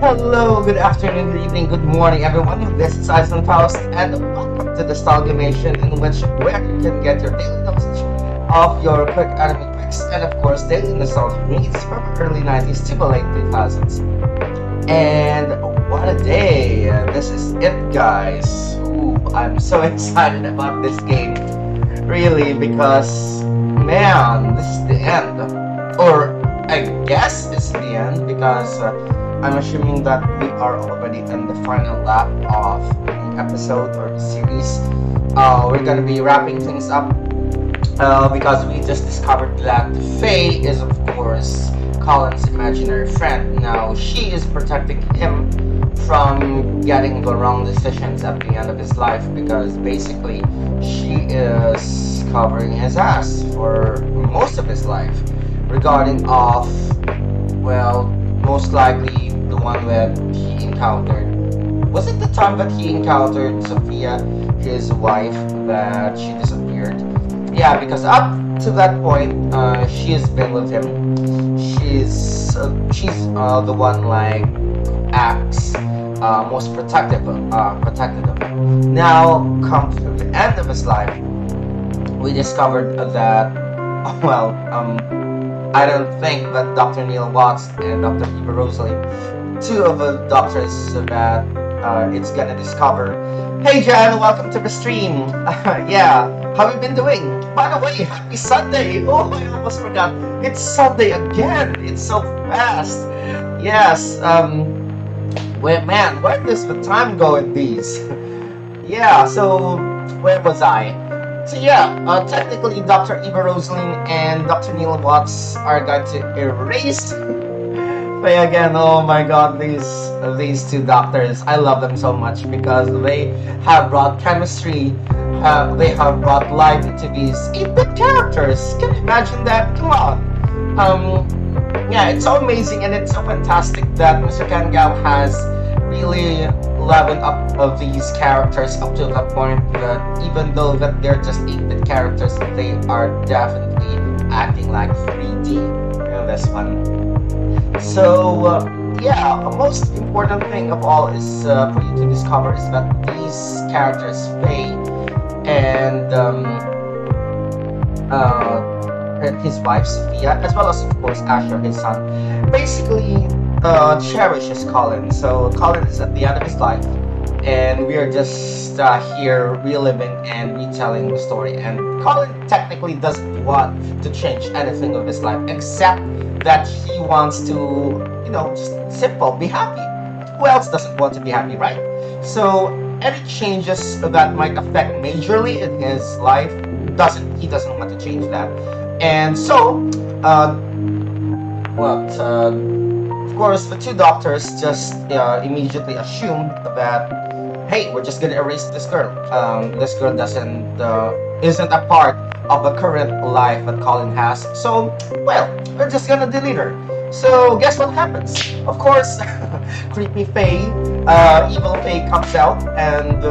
Hello, good afternoon, good evening, good morning, everyone. This is Iceland Faust, and welcome to NostalGamation, in which where you can get your daily dosage of your quick anime fix and, of course, daily nostalgia needs from early 90s to the late 2000s. And what a day! This is it, guys. Ooh, I'm so excited about this game, really, because man, this is the end, or I guess it's the end because. I'm assuming that we are already in the final lap of the episode or the series. We're gonna be wrapping things up because we just discovered that Faye is, of course, Colin's imaginary friend. Now, she is protecting him from getting the wrong decisions at the end of his life because basically she is covering his ass for most of his life regarding of, well, most likely the one that he encountered. Was it the time that he encountered Sophia, his wife, that she disappeared? Yeah, because up to that point, she has been with him. She's the one like acts most protective of him. Now, come to the end of his life, we discovered that well, I don't think that Dr. Neil Watts and Dr. Eva Rosalie, two of the doctors that it's gonna discover. Hey Jan, welcome to the stream. Yeah, how have you been doing? By the way, happy Sunday. Oh, I almost forgot. It's Sunday again. It's so fast. Yes. Well, man, where does the time go in these? Yeah. So where was I? So yeah, technically Dr. Eva Rosaline and Dr. Neil Watts are going to erase Faye again. Oh my god, these two doctors, I love them so much because they have brought chemistry, they have brought life into these 8-bit characters. Can you imagine that? Come on. Yeah, it's so amazing and it's so fantastic that Mr. Kangao has really leveled up of these characters up to the point that even though that they're just 8-bit characters, they are definitely acting like 3D in this one. So yeah, the most important thing of all is for you to discover is that these characters, Faye and his wife Sophia, as well as of course Asher, his son, basically cherishes Colin. So Colin is at the end of his life, and we are just here reliving and retelling the story. And Colin technically doesn't want to change anything of his life, except that he wants to, you know, just simple, be happy. Who else doesn't want to be happy, right? So any changes that might affect majorly in his life, he doesn't want to change that. And so, of course, the two doctors just immediately assumed that, hey, we're just gonna erase this girl. This girl isn't a part of the current life that Colin has. So, well, we're just gonna delete her. So, guess what happens? Of course, creepy Faye, evil Faye comes out and,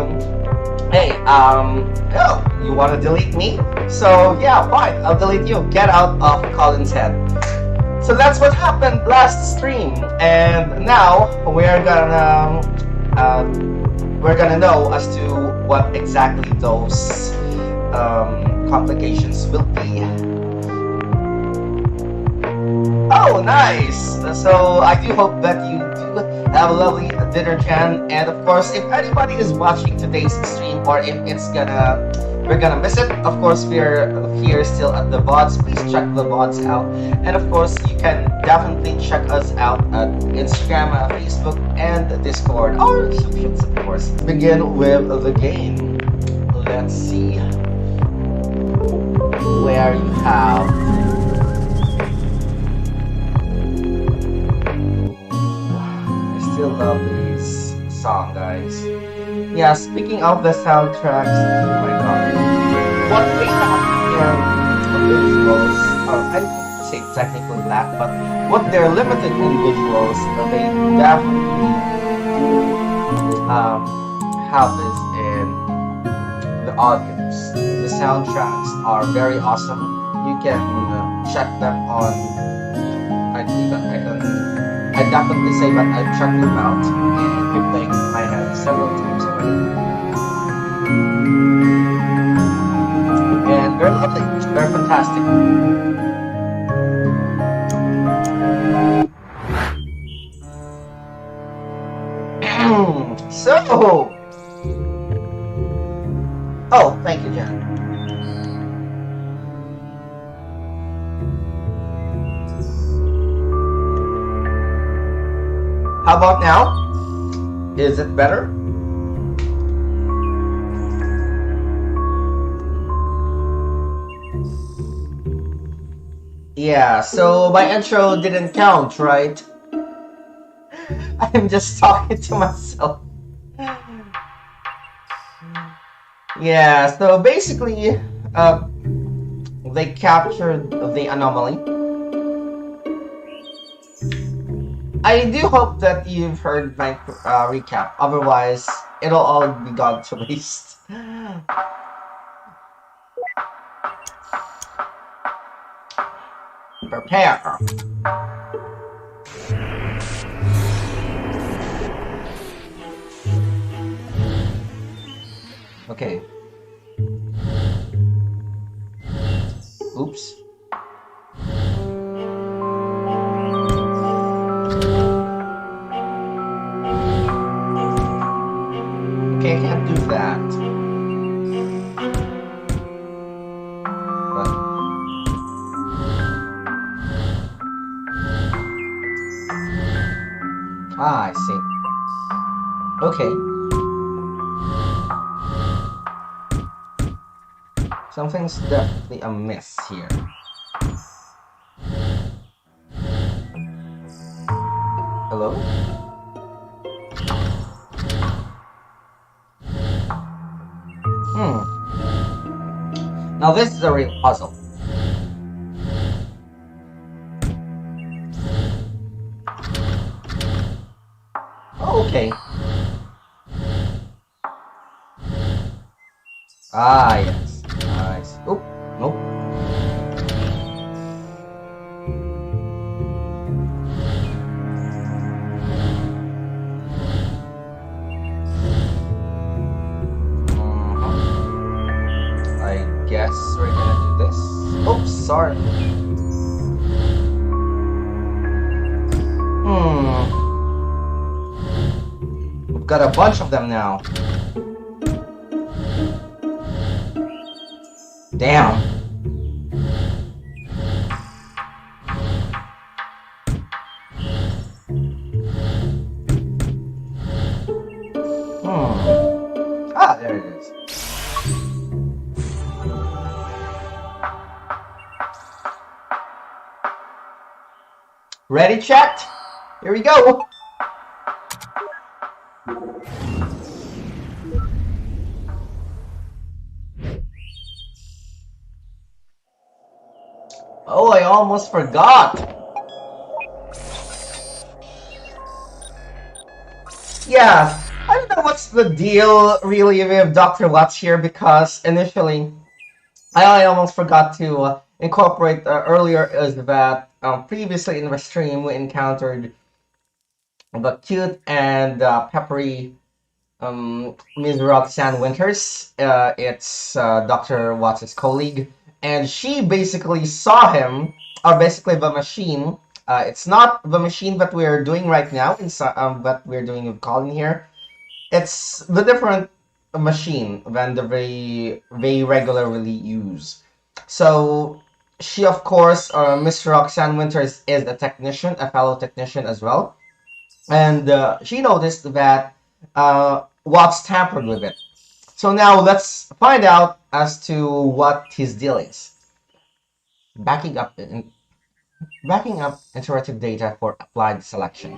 hey, oh, you wanna delete me? So, yeah, fine, I'll delete you. Get out of Colin's head. So that's what happened last stream, and now we're gonna know as to what exactly those complications will be. Oh, nice! So I do hope that you do have a lovely dinner, Jan. And of course, if anybody is watching today's stream, or if we're gonna miss it, of course we're here still at the VODs. Please check the VODs out, and of course you can definitely check us out at Instagram, Facebook, and Discord, or socials, of course. Begin with the game. Let's see where you have. I still love this song, guys. Yeah, speaking of the soundtracks, oh my god, what they have in visuals, I don't say technically that, but what they're limited in visuals, they definitely have this in the audience. The soundtracks are very awesome. You can check them on, I definitely say that I've checked them out and I've played my hand several times already. And they're lovely. They're fantastic. So, oh, thank you, Jen. How about now? Is it better? Yeah, so my intro didn't count, right? I'm just talking to myself. Yeah, so basically, they captured the anomaly. I do hope that you've heard my recap, otherwise it'll all be gone to waste. Prepare. Okay. Oops. Okay, I can't do that. But... ah, I see. Okay. Something's definitely amiss here. Hello? Now this is a real puzzle. Oh, okay. Ah, yes. Nice. Oh, nope. I guess we're gonna do this. Oops, sorry. We've got a bunch of them now. Damn. Ah, there it is. Ready, chat? Here we go. Oh, I almost forgot. Yeah, I don't know what's the deal really with Dr. Watts here, because initially I almost forgot to incorporate earlier is that previously in the stream we encountered the cute and peppery Ms. Roxanne Winters. It's Dr. Watts' colleague, and she basically saw him, or basically the machine. It's not the machine that we're doing right now, that we're doing with Colin here. It's the different machine than the they regularly use. So she, of course, Miss Roxanne Winters is a technician, a fellow technician as well, and she noticed that Watts tampered with it. So now let's find out as to what his deal is. Backing up interactive data for applied selection.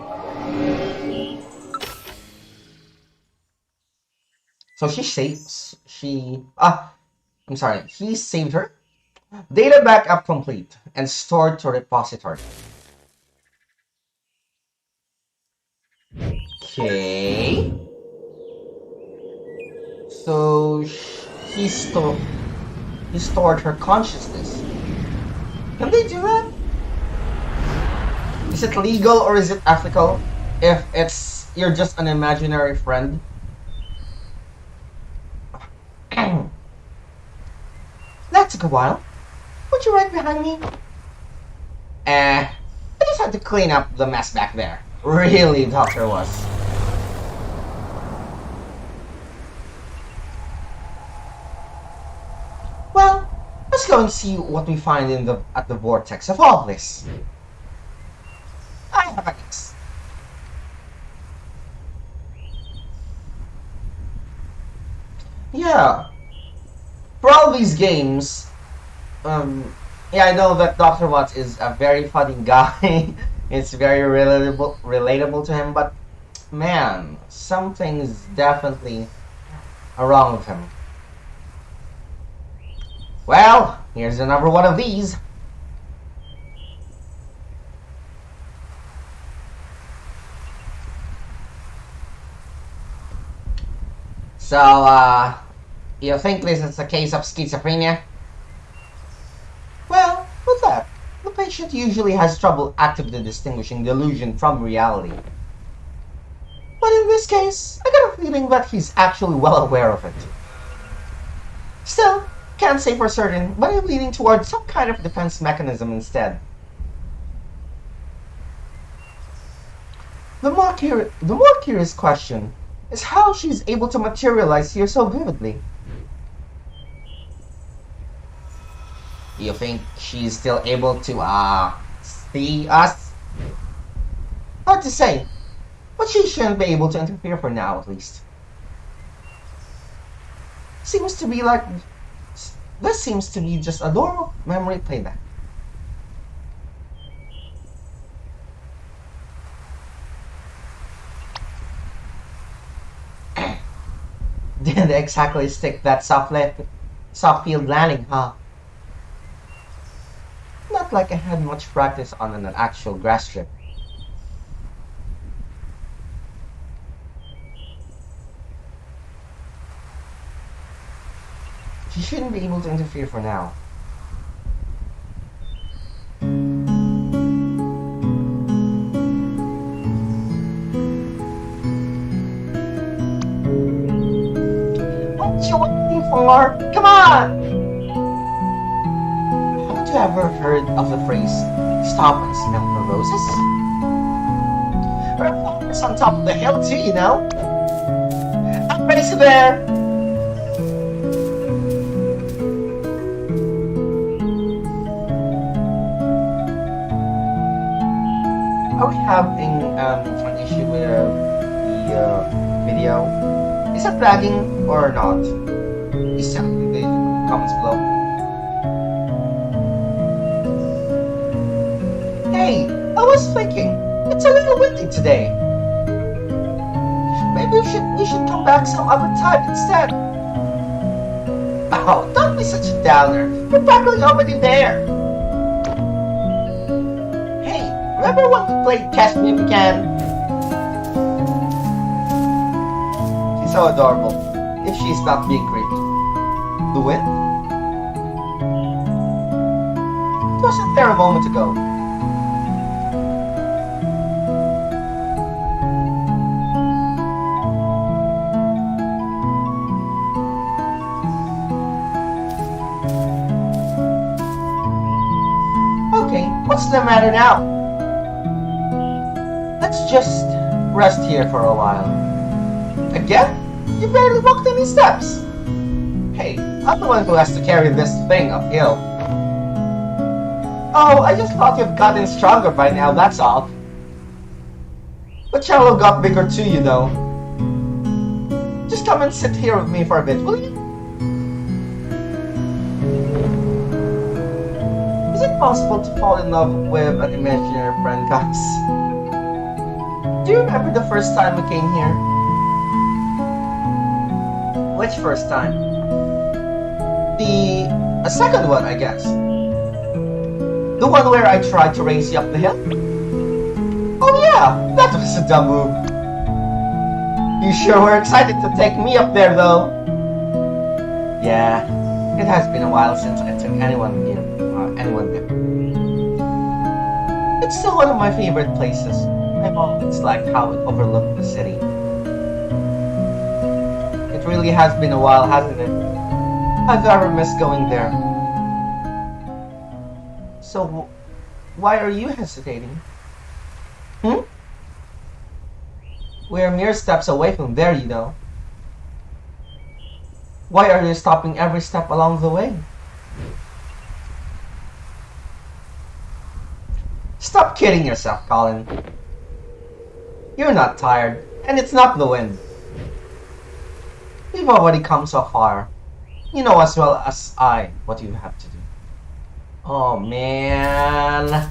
So he saved her. Data backup complete and stored to repository. Okay. So he stored her consciousness. Can they do that? Is it legal or is it ethical if you're just an imaginary friend? That took a while. Weren't you right behind me? I just had to clean up the mess back there. Really, Doctor was. Well, let's go and see what we find at the vortex of all this. I have a guess. Yeah. For all these games, yeah, I know that Dr. Watts is a very funny guy. It's very relatable to him, but man, something's definitely wrong with him. Well, here's another one of these. So, you think this is a case of schizophrenia? Well, with that, the patient usually has trouble actively distinguishing delusion from reality. But in this case, I got a feeling that he's actually well aware of it. Still, can't say for certain, but I'm leaning towards some kind of defense mechanism instead. The more curious question is how she's able to materialize here so vividly. You think she's still able to, see us? Hard to say, but she shouldn't be able to interfere for now, at least. Seems to be like... This seems to be just a normal memory playback. Didn't exactly stick that soft field landing, huh? Not like I had much practice on an actual grass strip. She shouldn't be able to interfere for now. What you waiting for? Come on! Haven't you ever heard of the phrase, stop and smell the roses? There are flowers on top of the hill too, you know? I'm ready there! Are we having an issue with the video? Is it lagging or not? Please tell me in the comments below. Hey, I was thinking, it's a little windy today. Maybe we should come back some other time instead. Oh, don't be such a downer. We're practically already there. Remember when we played Catch Me If You Can? She's so adorable, if she's not being creepy. The wind? It wasn't there a moment ago. Okay, what's the matter now? Let's just rest here for a while. Again? You barely walked any steps. Hey, I'm the one who has to carry this thing uphill. Oh, I just thought you've gotten stronger by now, that's all. The cello got bigger too, you know. Just come and sit here with me for a bit, will you? Is it possible to fall in love with an imaginary friend, guys? Do you remember the first time we came here? Which first time? The second one, I guess. The one where I tried to race you up the hill? Oh yeah, that was a dumb move. You sure were excited to take me up there though. Yeah, it has been a while since I took anyone there. It's It's still one of my favorite places. I've always liked how it overlooked the city. It really has been a while, hasn't it? I've ever missed going there. So, why are you hesitating? We're mere steps away from there, you know. Why are you stopping every step along the way? Stop kidding yourself, Colin. You're not tired, and it's not the wind. We've already come so far. You know as well as I what you have to do. Oh, man.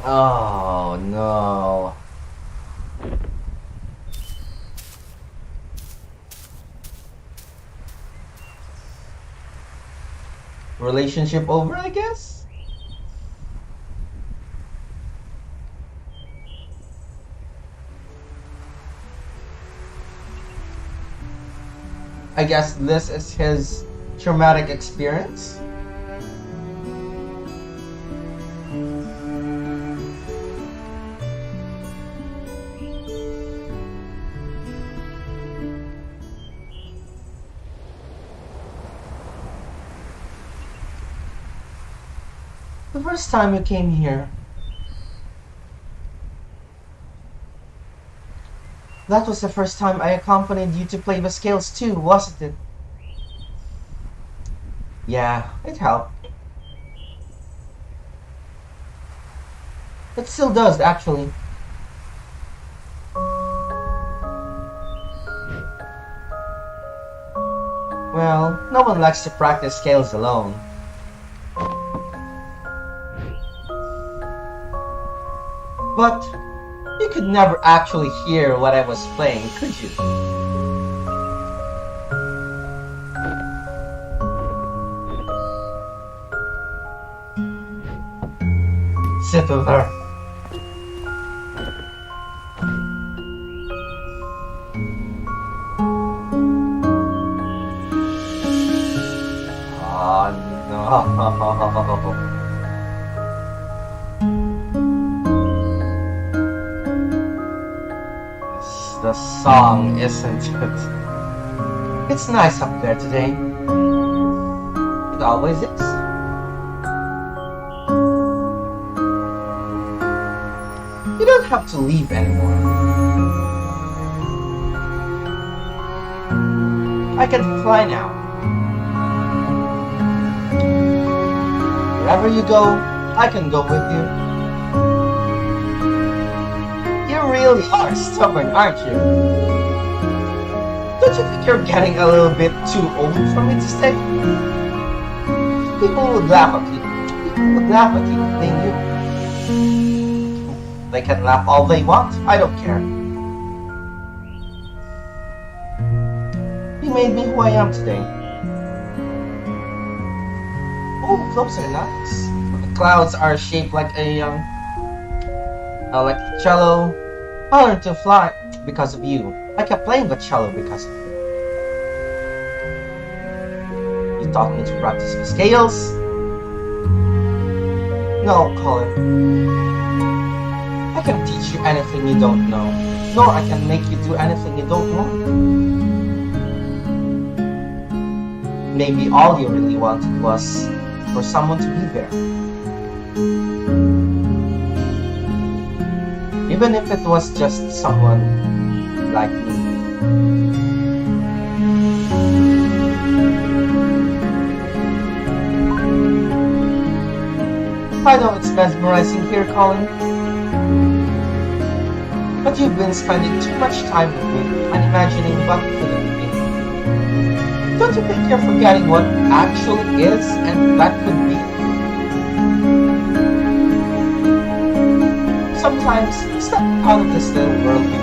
Oh, no. Relationship over, I guess? I guess this is his traumatic experience. The first time you came here, that was the first time I accompanied you to play the scales too, wasn't it? Yeah, it helped. It still does, actually. Well, no one likes to practice scales alone. But you could never actually hear what I was playing, could you? Sit with her. Oh no. The song, isn't it? It's nice up there today. It always is. You don't have to leave anymore. I can fly now. Wherever you go, I can go with you. You really are stubborn, aren't you? Don't you think you're getting a little bit too old for me to stay? People would laugh at you. People would laugh at you, wouldn't you? They can laugh all they want. I don't care. You made me who I am today. Oh, those are nice. The clouds are shaped like a cello. I learned to fly because of you. I kept playing the cello because of you. You taught me to practice the scales. No, Colin. I can teach you anything you don't know, nor I can make you do anything you don't want. Maybe all you really wanted was for someone to be there. Even if it was just someone like me. I know it's mesmerizing here, Colin. But you've been spending too much time with me and imagining what could have been. Don't you think you're forgetting what actually is and that could be? Sometimes, step out of this little world with me.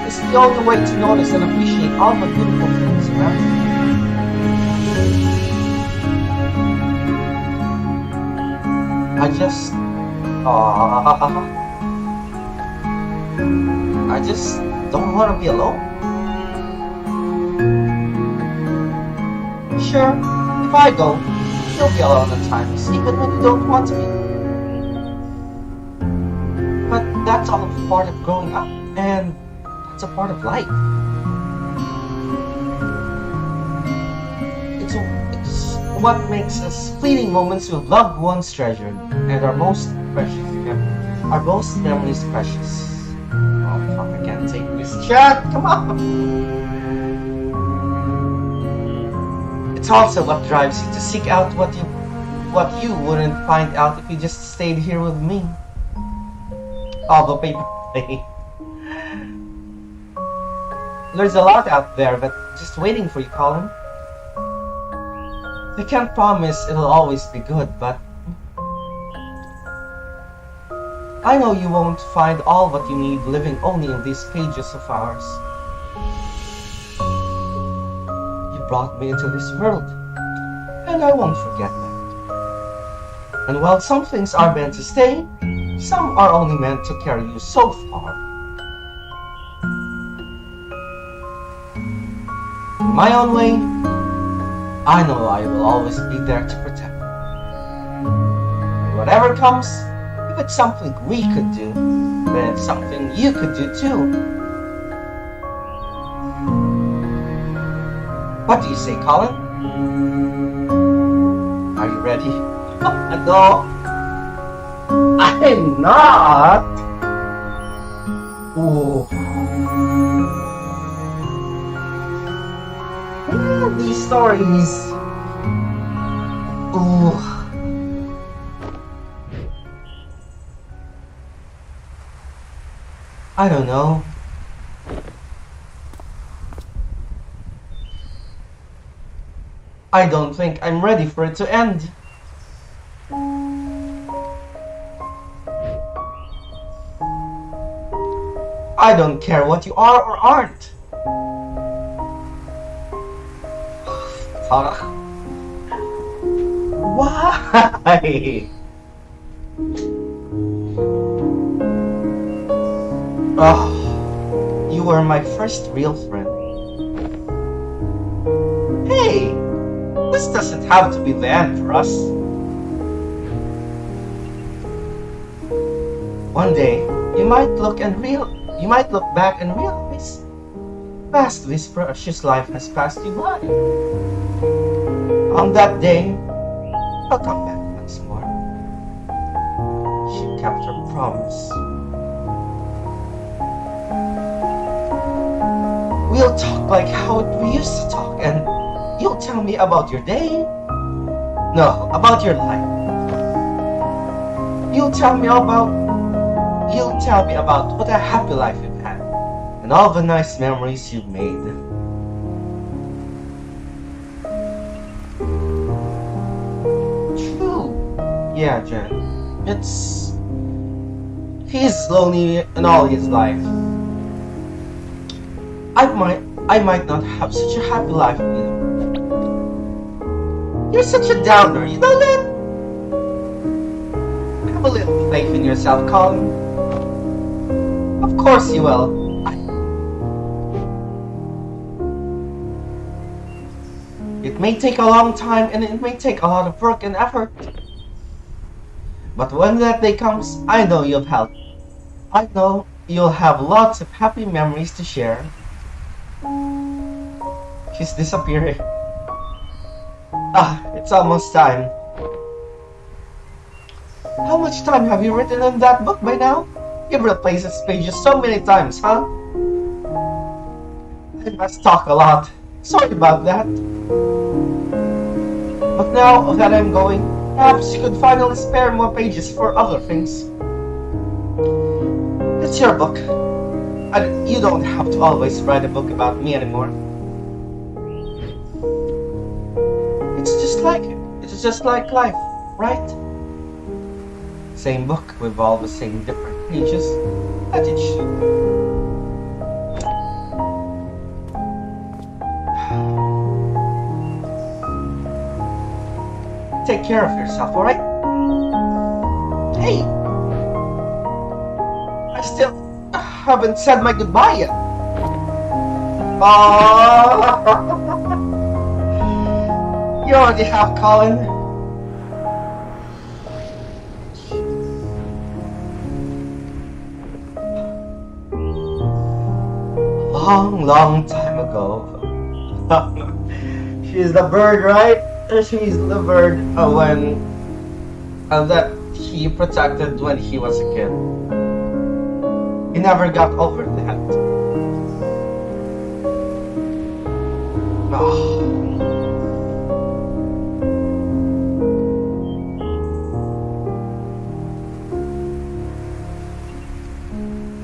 It's the only way to notice and appreciate all the beautiful things around you. I just don't want to be alone. Sure, if I go, You'll be alone at times, even when you don't want to be. But that's all a part of growing up, and that's a part of life. It's what makes us fleeting moments with loved ones treasured, and our most memories precious. Oh fuck, I can't take this chat, come on! It's also what drives you to seek out what you wouldn't find out if you just stayed here with me. All the paper play. There's a lot out there, but just waiting for you, Colin. I can't promise it'll always be good, but I know you won't find all what you need living only in these pages of ours. You brought me into this world, and I won't forget that. And while some things are meant to stay, some are only meant to carry you so far. In my own way, I know I will always be there to protect you. And whatever comes, if it's something we could do, then it's something you could do too. What do you say, Colin? Are you ready? No, I'm not. Ooh. Yeah, these stories. Ooh. I don't know. I don't think I'm ready for it to end. I don't care what you are or aren't. Fuck. Why? Oh, you were my first real friend. Hey, this doesn't have to be the end for us. One day, you might look back and realize, past this precious life has passed you by. On that day, I'll come back once more. She kept her promise. We'll talk like how we used to talk, and you'll tell me about your day. No, about your life. You'll tell me about what a happy life you've had, and all the nice memories you've made. True. Yeah, Jen. He's lonely in all his life. I might not have such a happy life, you know. You're such a downer, you know that? Have a little faith in yourself, Colin. Of course you will. It may take a long time and it may take a lot of work and effort. But when that day comes, I know you'll have lots of happy memories to share. She's disappearing. It's almost time. How much time have you written in that book by now? You've replaced its pages so many times, huh? I must talk a lot. Sorry about that. But now that I'm going, perhaps you could finally spare more pages for other things. It's your book. You don't have to always write a book about me anymore. It's just like life, right? Same book with all the same different pages. Let it shoot. Take care of yourself, alright? Hey! I still haven't said my goodbye yet. You already have, Colin. long, long time ago. She's the bird, right? She's the bird when that he protected when he was a kid. He never got over that. Oh.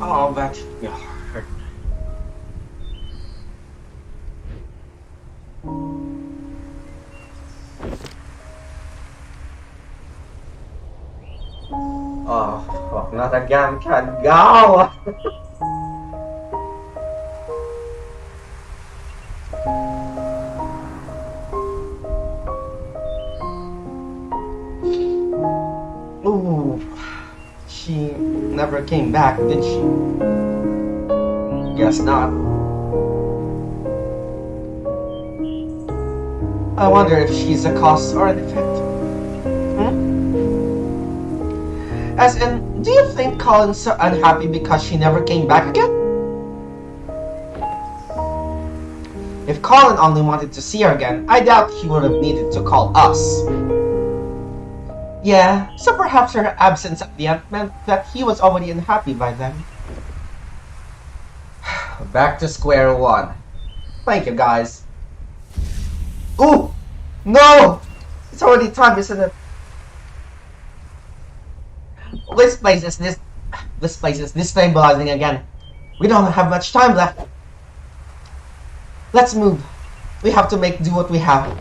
Oh, that should be hard. Oh, fuck, not again, can't go! Ooh, she never came back, did she? Guess not. I wonder if she's a cause or an effect. As in, do you think Colin's so unhappy because she never came back again? If Colin only wanted to see her again, I doubt he would have needed to call us. Yeah, so perhaps her absence at the end meant that he was already unhappy by then. Back to square one. Thank you, guys. Ooh! No! It's already time, isn't it? This place is destabilizing again. We don't have much time left. Let's move. We have to do what we have.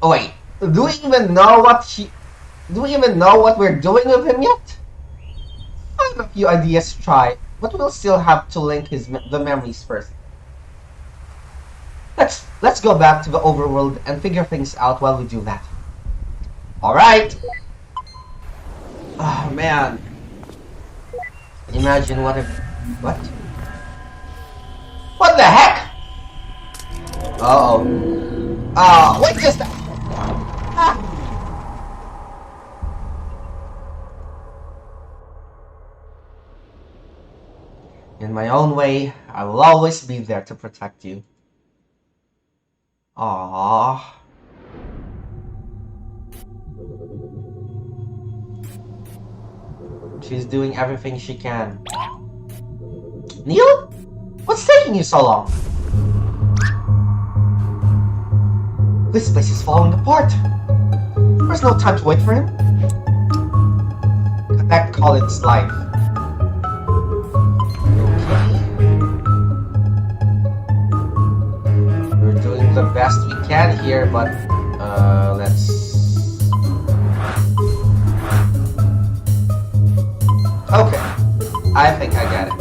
Oh wait, do we even know what we're doing with him yet? I have a few ideas to try, but we'll still have to link the memories first. Let's go back to the overworld and figure things out while we do that. Alright! Oh man. Imagine what if... What? What the heck? Uh-oh. Wait just... Ah! In my own way, I will always be there to protect you. Aww. She's doing everything she can. Neil? What's taking you so long? This place is falling apart. There's no time to wait for him. Connect Colin's life. The best we can here, but let's... Okay, I think I got it.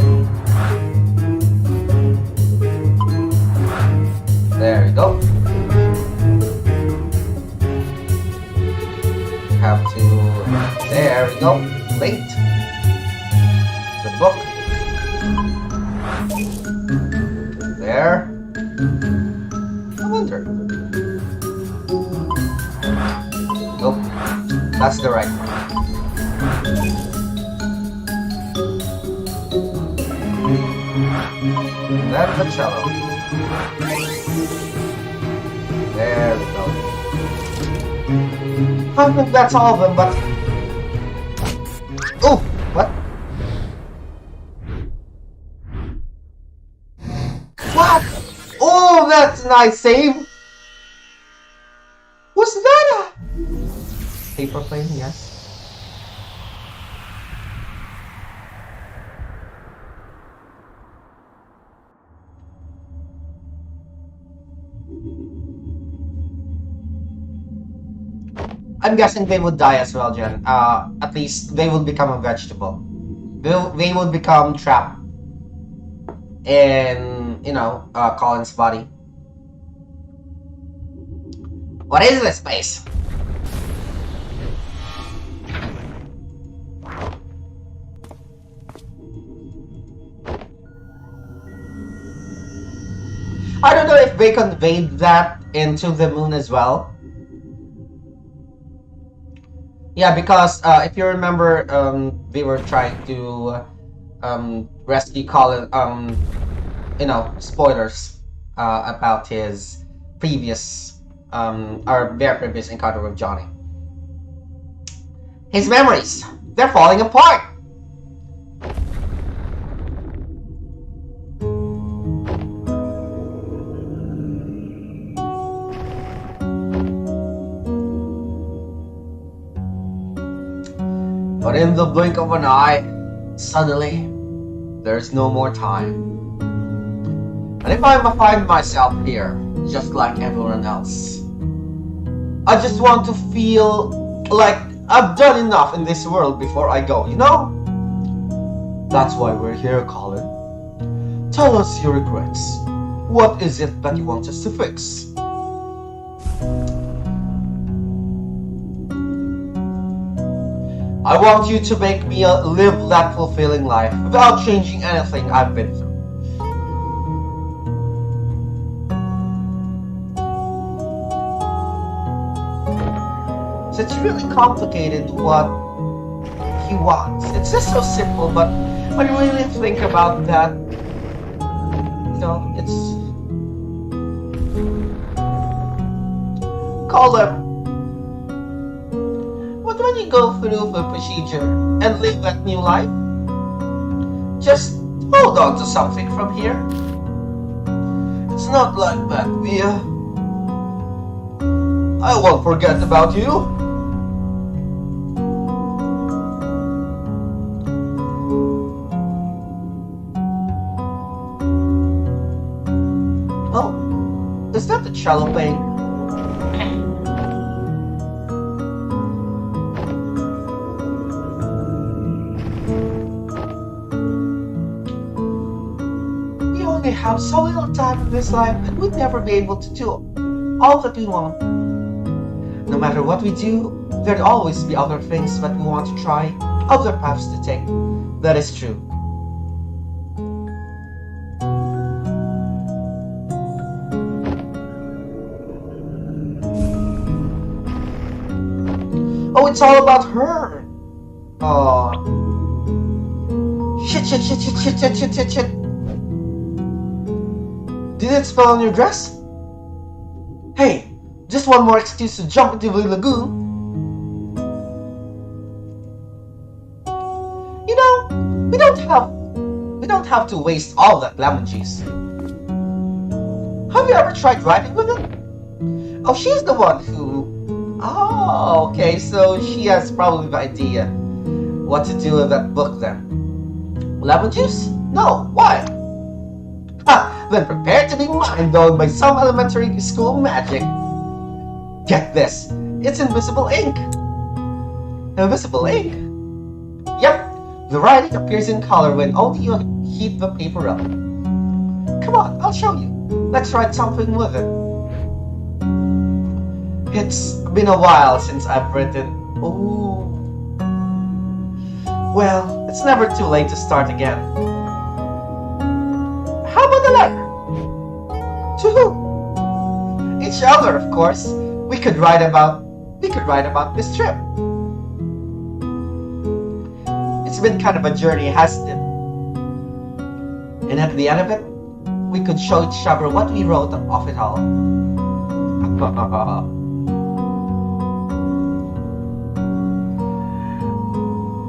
There we go. Have to... There we go. Wait. The book. There. Nope, that's the right one. Then the cello. There we go. I think that's all of them, but... Oh, what? What? Oh, that's a nice save. What's that? Paper plane, yes. I'm guessing they would die as well, Jen. At least they would become a vegetable. They would become trapped in, Colin's body. What is this place? I don't know if they conveyed that into the moon as well. Yeah, because if you remember, they were trying to rescue Colin. Spoilers about his previous, our very previous encounter with Johnny. His memories, they're falling apart. But in the blink of an eye, suddenly, there's no more time. And if I find myself here, just like everyone else, I just want to feel like I've done enough in this world before I go, you know? That's why we're here, Colin. Tell us your regrets. What is it that you want us to fix? I want you to make me live that fulfilling life without changing anything I've been through. So it's really complicated what he wants. It's just so simple, but when you really think about that, it's call him. But when you go through the procedure and live that new life, just hold on to something from here. It's not like that, Mia. I won't forget about you. Oh, is that the cello playing? We only have so little time in this life, and we'd never be able to do all that we want. No matter what we do, there'd always be other things that we want to try, other paths to take. That is true. Oh, it's all about her. Oh. Shit. Did it spill on your dress? Hey, just one more excuse to jump into the lagoon. You know, we don't have to waste all that lemon juice. Have you ever tried riding with it? Oh, she's the one who... Oh, okay, so she has probably the idea what to do with that book then. Lemon juice? No, why? Ha! Then prepare to be mind-blown by some elementary school magic. Get this, it's invisible ink. Invisible ink? Yep, the writing appears in color when only you heat the paper up. Come on, I'll show you. Let's write something with it. It's been a while since I've written. Ooh. Well, it's never too late to start again. How about a letter? To who? Each other, of course. We could write about this trip. It's been kind of a journey, hasn't it? And at the end of it, we could show each other what we wrote of it all.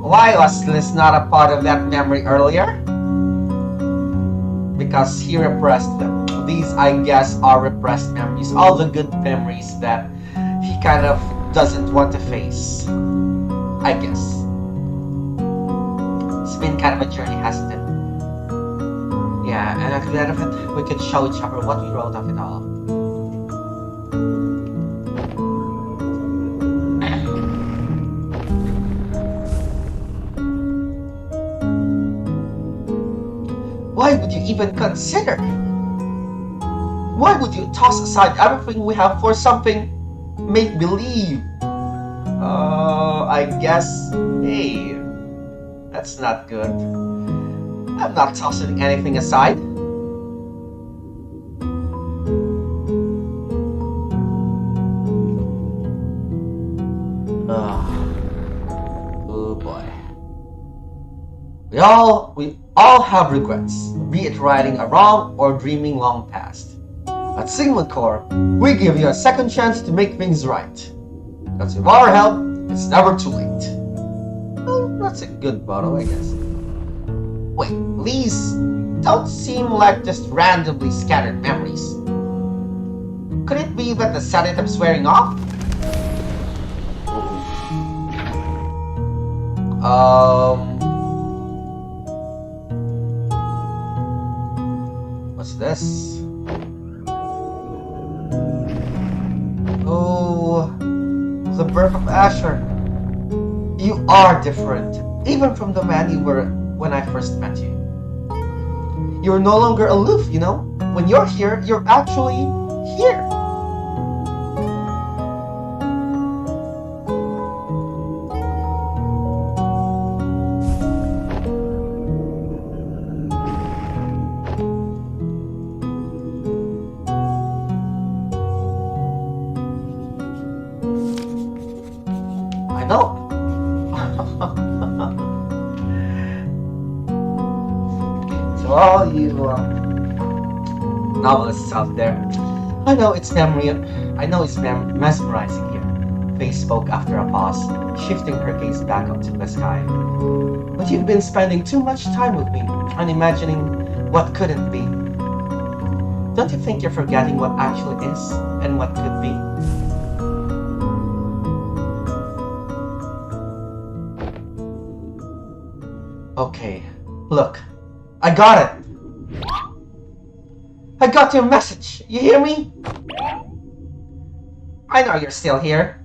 Why was Liz not a part of that memory earlier? Because he repressed them. These, I guess, are repressed memories. All the good memories that he kind of doesn't want to face. I guess. It's been kind of a journey, hasn't it? Yeah, and at the end of it, we could show each other what we wrote of it all. Why would you even consider? Why would you toss aside everything we have for something make-believe? I guess, hey, that's not good. I'm not tossing anything aside. We all have regrets, be it righting a wrong or dreaming long past. At Sigmund Core, we give you a second chance to make things right. Because with our help, it's never too late. Well, that's a good motto, I guess. Wait, these don't seem like just randomly scattered memories. Could it be that the sedative's wearing off? What's this? Oh, the birth of Asher. You are different, even from the man you were when I first met you. You're no longer aloof, you know? When you're here, you're actually here. I know. To all you novelists out there, I know it's mesmerizing here. Faye spoke after a pause, shifting her gaze back up to the sky. But you've been spending too much time with me, and imagining what couldn't be. Don't you think you're forgetting what actually is and what could be? Okay, look, I got it. I got your message. You hear me? I know you're still here.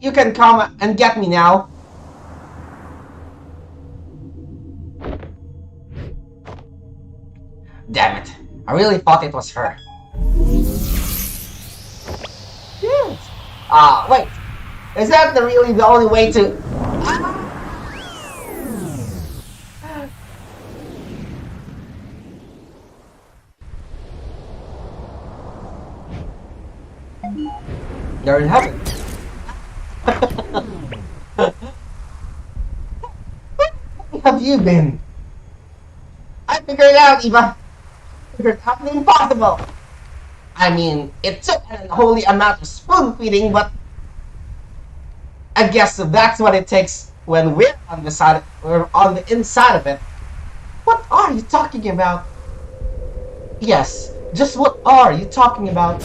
You can come and get me now. Damn it. I really thought it was her. Yes. Wait. Is that really the only way to... You're in heaven. Where have you been? I figured it out, Eva. I figured out the impossible. I mean, it took an unholy amount of spoon feeding, but I guess that's what it takes when we're on the inside of it. What are you talking about? Yes, just what are you talking about?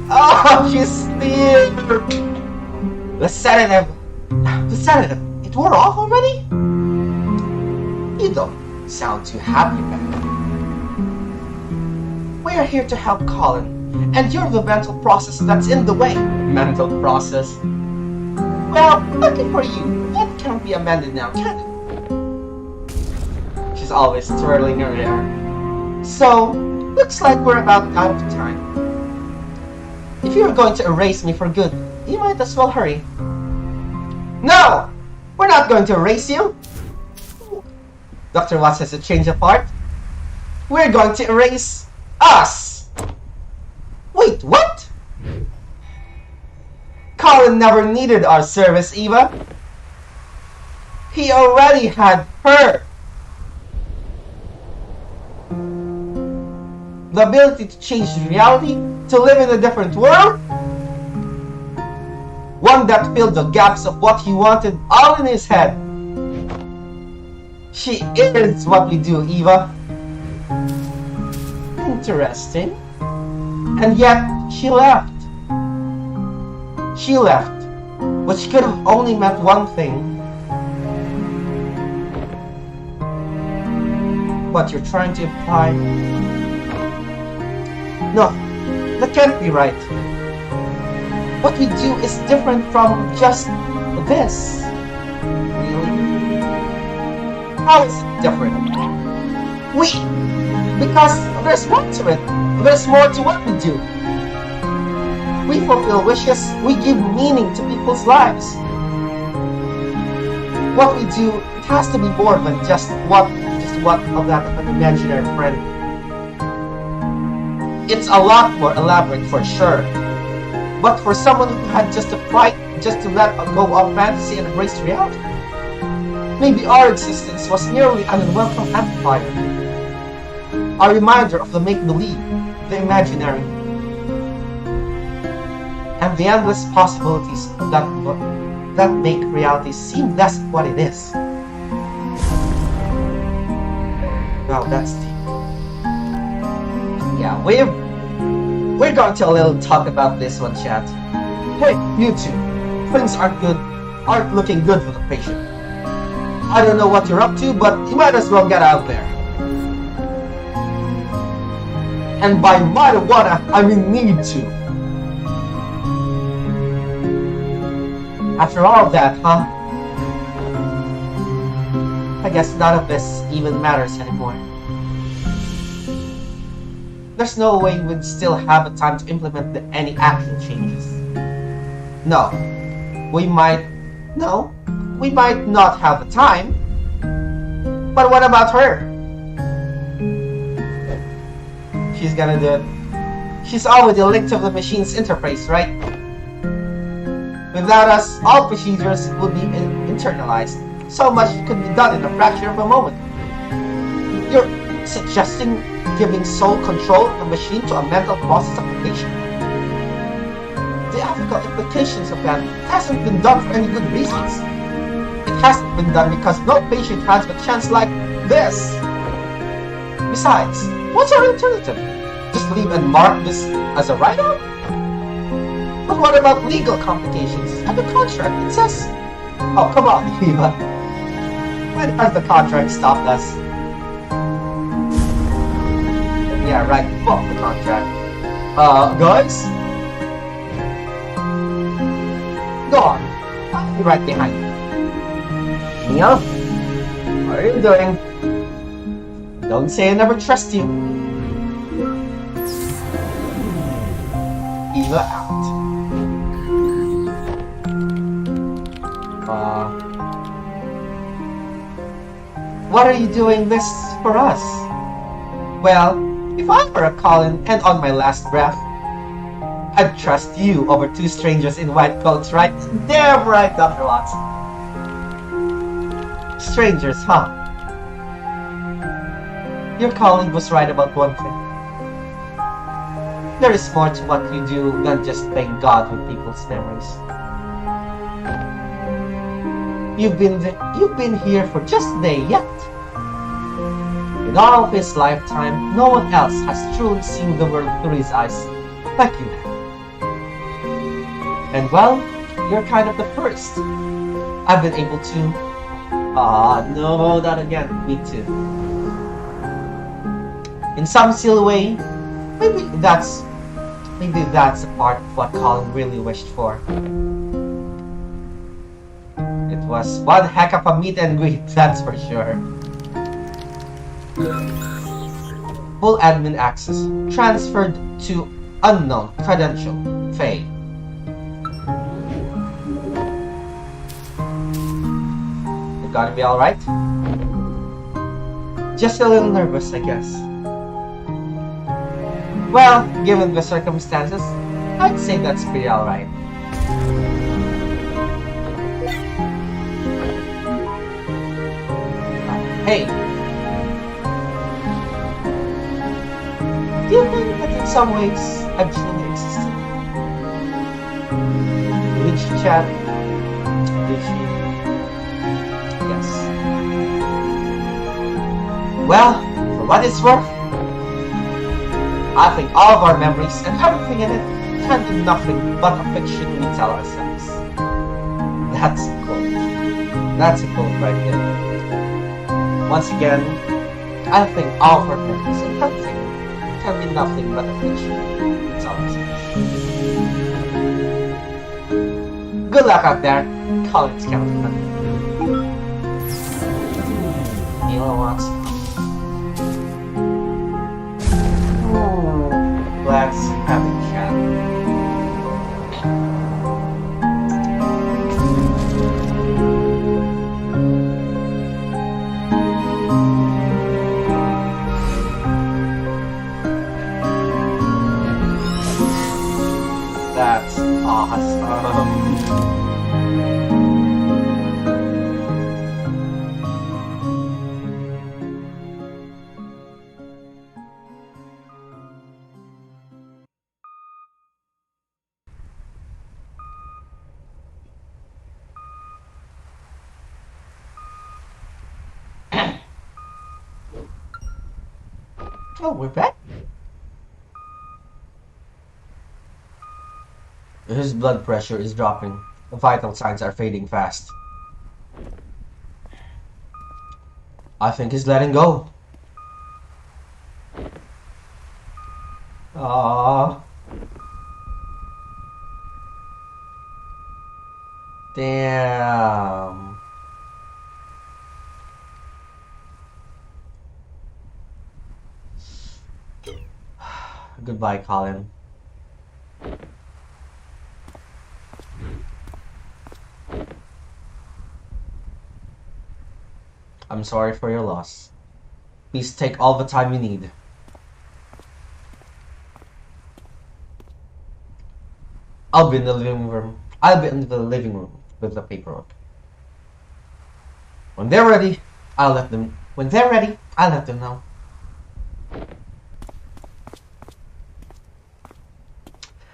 Oh, she's here! The sedative, it wore off already? You don't sound too happy about it. We are here to help Colin, and you're the mental process that's in the way. Mental process? Well, lucky for you, that can't be amended now, can it? She's always twirling her hair. So, looks like we're about out of time. If you're going to erase me for good, you might as well hurry. No! We're not going to erase you! Dr. Watts has a change of heart. We're going to erase us! Wait, what? Colin never needed our service, Eva. He already had her. The ability to change reality, to live in a different world? One that filled the gaps of what he wanted all in his head. She is what we do, Eva. Interesting. And yet, she left. She left, which could have only meant one thing. What you're trying to imply? No, that can't be right. What we do is different from just this. Really? How is it different? Because there's more to it. There's more to what we do. We fulfill wishes, we give meaning to people's lives. What we do, it has to be more than just what of that of an imaginary friend. It's a lot more elaborate for sure. But for someone who had just to fight, just to let go of fantasy and embrace reality, maybe our existence was merely an unwelcome amplifier. A reminder of the make-believe, the imaginary, and the endless possibilities that make reality seem less what it is. Wow, that's deep. Yeah, we're going to a little talk about this one, chat. Hey, you two, things aren't looking good for the patient. I don't know what you're up to, but you might as well get out there. And by might wanna, I mean need to. After all of that, huh? I guess none of this even matters anymore. There's no way we'd still have a time to implement any action changes. No, we might not have the time. But what about her? She's gonna do it. She's already linked to the machine's interface, right? Without us, all procedures would be internalized. So much could be done in a fraction of a moment. You're suggesting giving sole control of the machine to a mental process of the patient? The ethical implications of that hasn't been done for any good reasons. It hasn't been done because no patient has a chance like this. Besides, what's our alternative? Just leave and mark this as a write-off? But what about legal complications? And the contract, it says... Oh, come on, Eva. When has the contract stopped us? Yeah, right, fuck the contract. Guys? Go on. I'll be right behind you. Neil? What are you doing? Don't say I never trust you. Eva out. What are you doing this for us? Well, if I were a Colin and on my last breath, I'd trust you over two strangers in white coats, right? Damn right, Dr. Watson. Strangers, huh? Your colleague was right about one thing. There is more to what you do than just thank God with people's memories. You've been here for just a day yet. In all of his lifetime, no one else has truly seen the world through his eyes like you have. And well, you're kind of the first. I've been able to... no, not again. Me too. In some silly way, maybe that's a part of what Colin really wished for. It was one heck of a meet and greet, that's for sure. Full admin access transferred to unknown credential, Faye. You gotta be alright? Just a little nervous, I guess. Well, given the circumstances, I'd say that's pretty alright. Hey! Do you think that in some ways I've truly existed? Did she chat? Did she? Yes. Well, for what it's worth, I think all of our memories and everything in it can be nothing but a fiction we tell ourselves. That's a quote. That's a quote right there. Once again, I think all of our memories and everything can be nothing but a fiction we tell ourselves. Good luck out there, Colin's Canto. Mila wants. Let's have a chat. That's Awesome. Oh, we're back. His blood pressure is dropping. The vital signs are fading fast. I think he's letting go. Ah, damn. Goodbye, Colin. I'm sorry for your loss. Please take all the time you need. I'll be in the living room. I'll be in the living room with the paperwork. When they're ready, I'll let them. When they're ready, I'll let them know.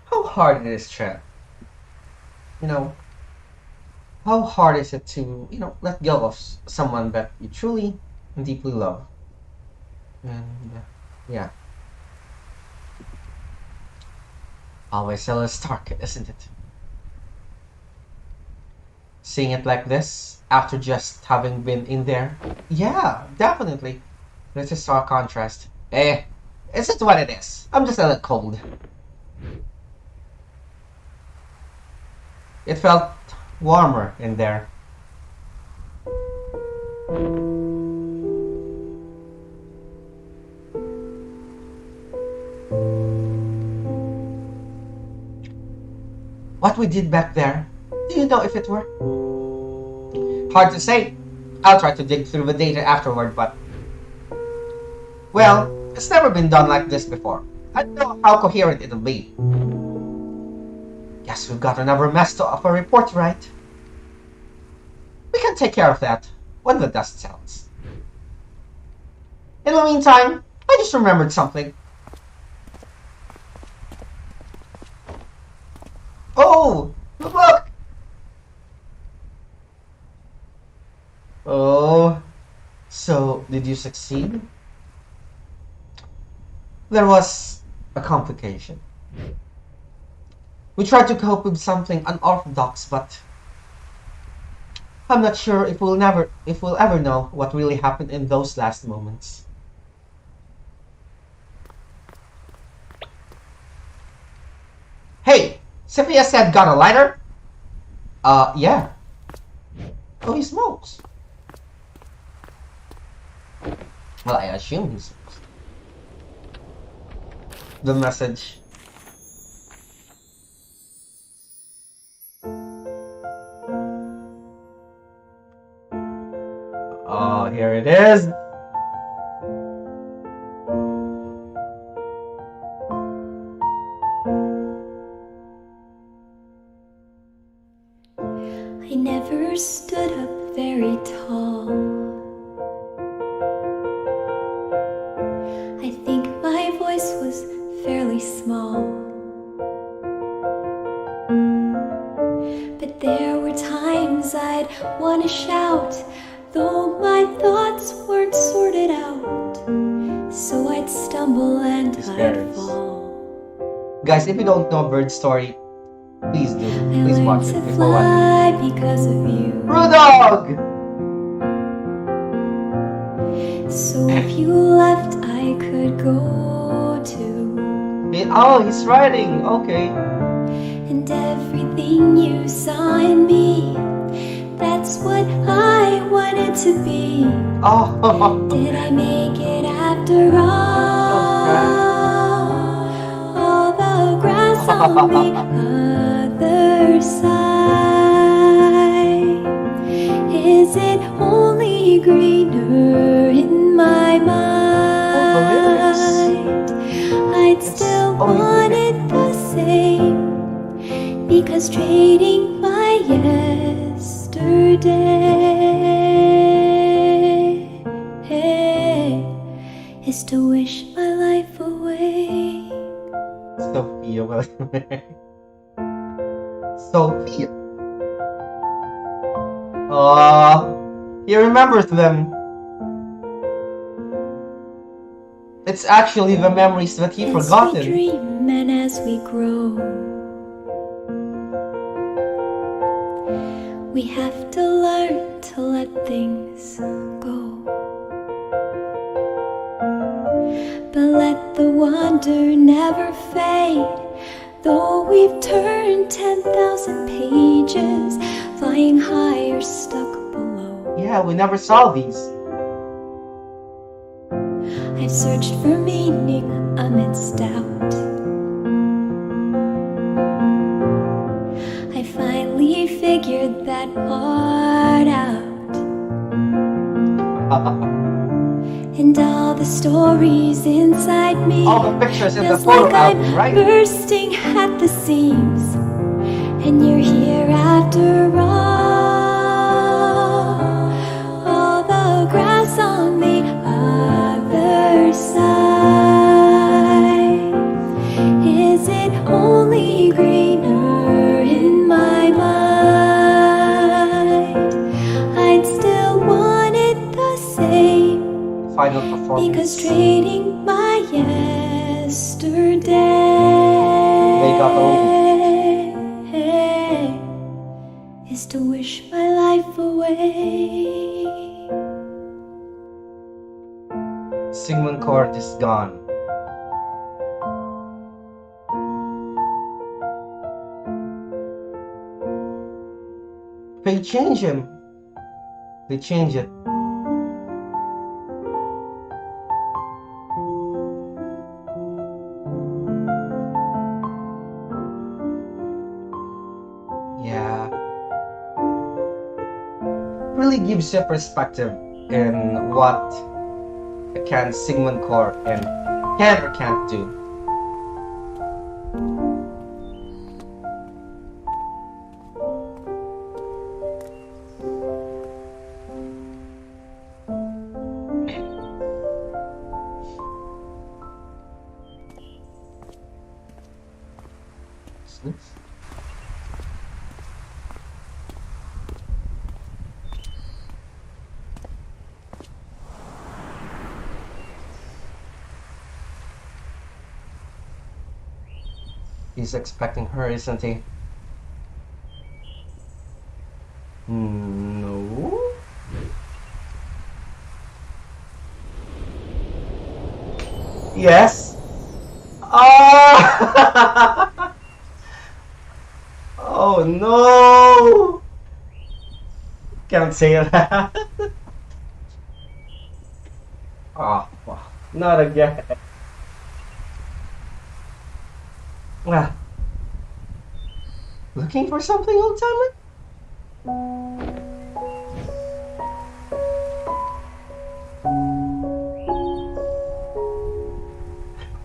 How hard it is, Chet. You know, how hard is it to, let go of someone that you truly and deeply love? And, yeah. Always a little stark, isn't it? Seeing it like this, after just having been in there? Yeah, definitely. It's a stark contrast. Is it what it is? I'm just a little cold. It felt warmer in there. What we did back there, do you know if it worked? Hard to say. I'll try to dig through the data afterward, but... Well, it's never been done like this before. I don't know how coherent it'll be. Guess we've got another mess to offer report, right? We can take care of that when the dust settles. In the meantime, I just remembered something. Oh, look! Oh, so did you succeed? There was a complication. We tried to cope with something unorthodox, but I'm not sure if we'll ever know what really happened in those last moments. Hey, Sophia said got a lighter? Yeah. Oh, he smokes. Well, I assume he smokes. The message. Oh, here it is. I never stood up very tall. I think my voice was fairly small. But there were times I'd want to shout, though my thoughts weren't sorted out. So I'd stumble and I'd fall. Guys, if you don't know Bird's story, please do. Please watch it before watching. Because of you. Brewdog! So if you left, I could go too. Oh, he's writing. Okay. And everything you saw in me, that's what I wanted to be. Oh. Did I make it after all the grass on the other side? Is it only greener in my mind? I'd still want it the same, because trading my yesterday is to wish my life away. Sophia, Sophia. He remembers them. It's actually the memories that he forgotten. As we dream and as we grow, we have to learn to let things go. But let the wonder never fade, though we've turned 10,000 pages, flying high or stuck below. Yeah, we never saw these. I've searched for meaning amidst doubt. I finally figured that part out. And all the stories inside me, all the pictures in the feels photo like album, I'm right? bursting at the seams, and you're here after all the grass on the other side. Is it only greener in my mind? I'd still want it the same. Final performance. Because trading my yesterday They got old. is to wish my life away. Sigmund Court is gone. They change him. They change it. Yeah. Really gives you a perspective in what can Sigmund Core and can or can't do. He's expecting her, isn't he? No. Yes. Ah! Oh no! Can't say that. Oh, not again. Ah. Looking for something, old timer?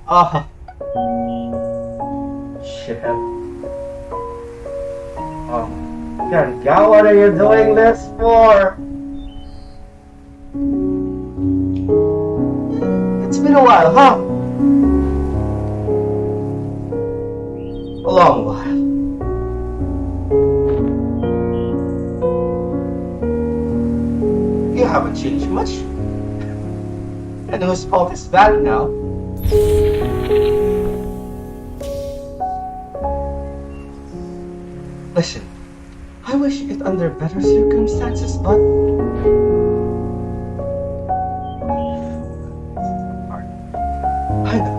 Oh. Shit. Oh. God, what are you doing this for? It's been a while, huh? A long while. You haven't changed much. And whose fault is that now? Listen, I wish it under better circumstances, but I know.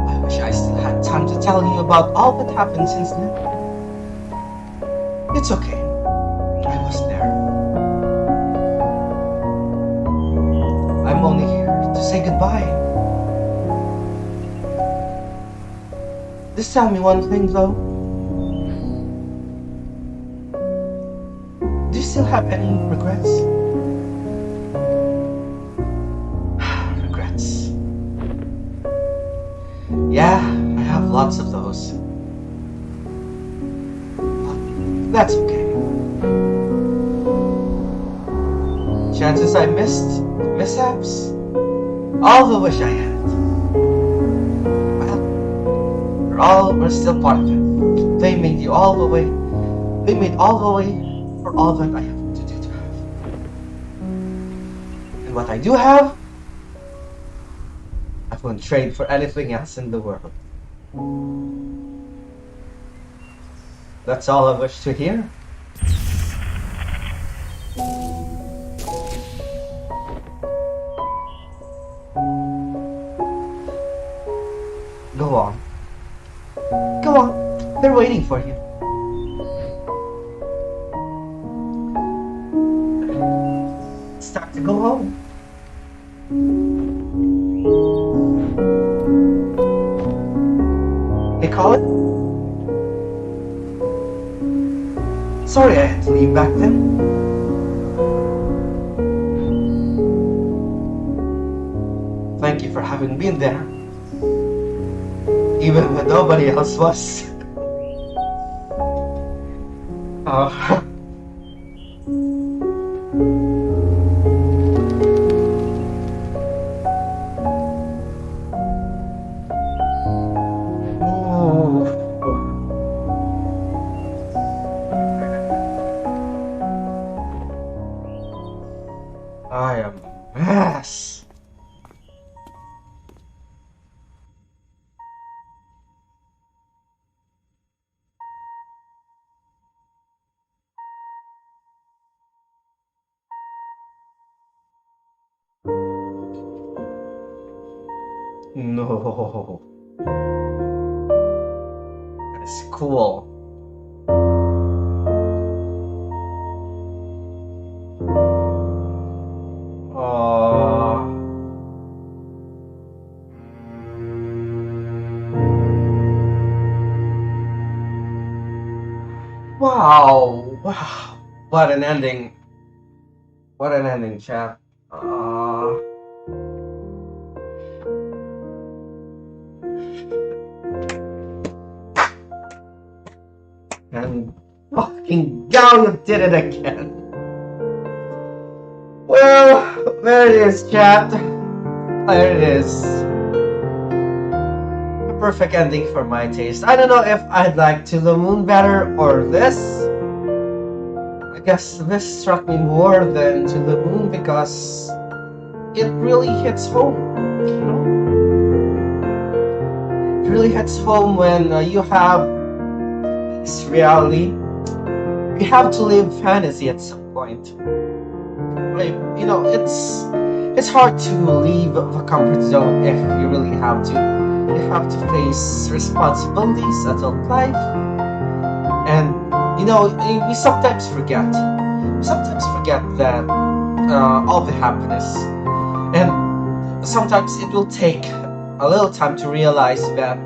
I wish I still had time to tell you about all that happened since then. It's okay. I was there. I'm only here to say goodbye. Just tell me one thing though. Do you still have any regrets? Regrets. Yeah, I have lots of those. But that's okay. Chances I missed mishaps, all the wish I had. Well, we're still part of it. They made you all the way. They made all the way for all that I have to do to have. And what I do have, I wouldn't trade for anything else in the world. That's all I wish to hear. Go on. Go on. They're waiting for you. It's time to go home. They call it? Sorry I had to leave back then. Thank you for having been there. Even when nobody else was. Oh. I am a mess. No. That is cool. Wow. Wow. What an ending. What an ending, chat. And fucking go, you did it again. Well, there it is, chat. There it is. A perfect ending for my taste. I don't know if I'd like To the Moon better or this. I guess this struck me more than To the Moon because it really hits home, you know? It really hits home when you have this reality. You have to live fantasy at some point. Like, you know, it's hard to leave the comfort zone if you really have to. You have to face responsibilities, adult life, and you know, we sometimes forget. We sometimes forget that all the happiness, and sometimes it will take a little time to realize that,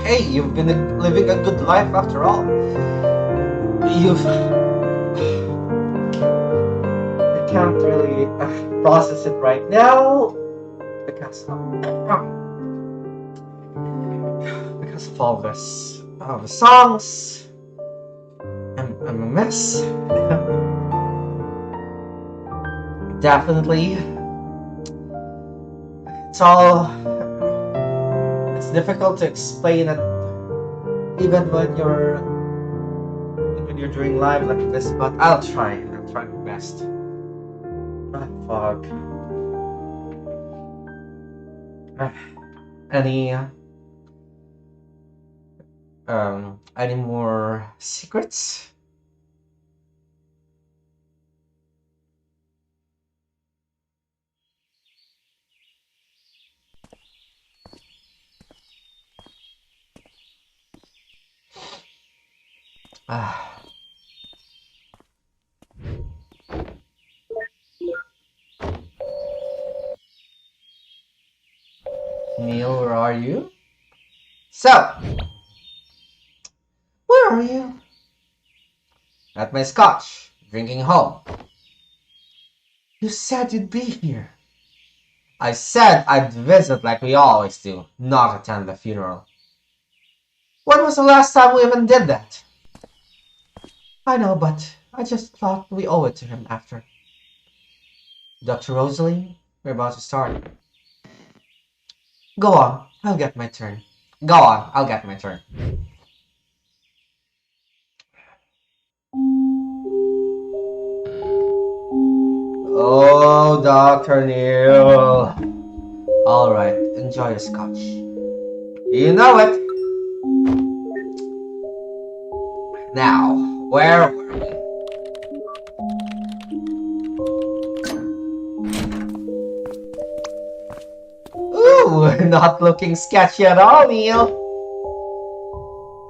hey, you've been living a good life after all. You've I can't really process it right now because of all this, all the songs. I'm a mess. Definitely, it's difficult to explain it even when you're doing live like this, but I'll try my best. Ah, fuck. Any more secrets? Ah. Neil, where are you? So, where are you? At my scotch, drinking home. You said you'd be here. I said I'd visit like we always do, not attend the funeral. When was the last time we even did that? I know, but I just thought we owe it to him after. Dr. Rosalie, we're about to start. Go on, I'll get my turn. Go on, I'll get my turn. Oh, Dr. Neil. Alright, enjoy your scotch. You know it. Now, where were we? Ooh, not looking sketchy at all, Neil.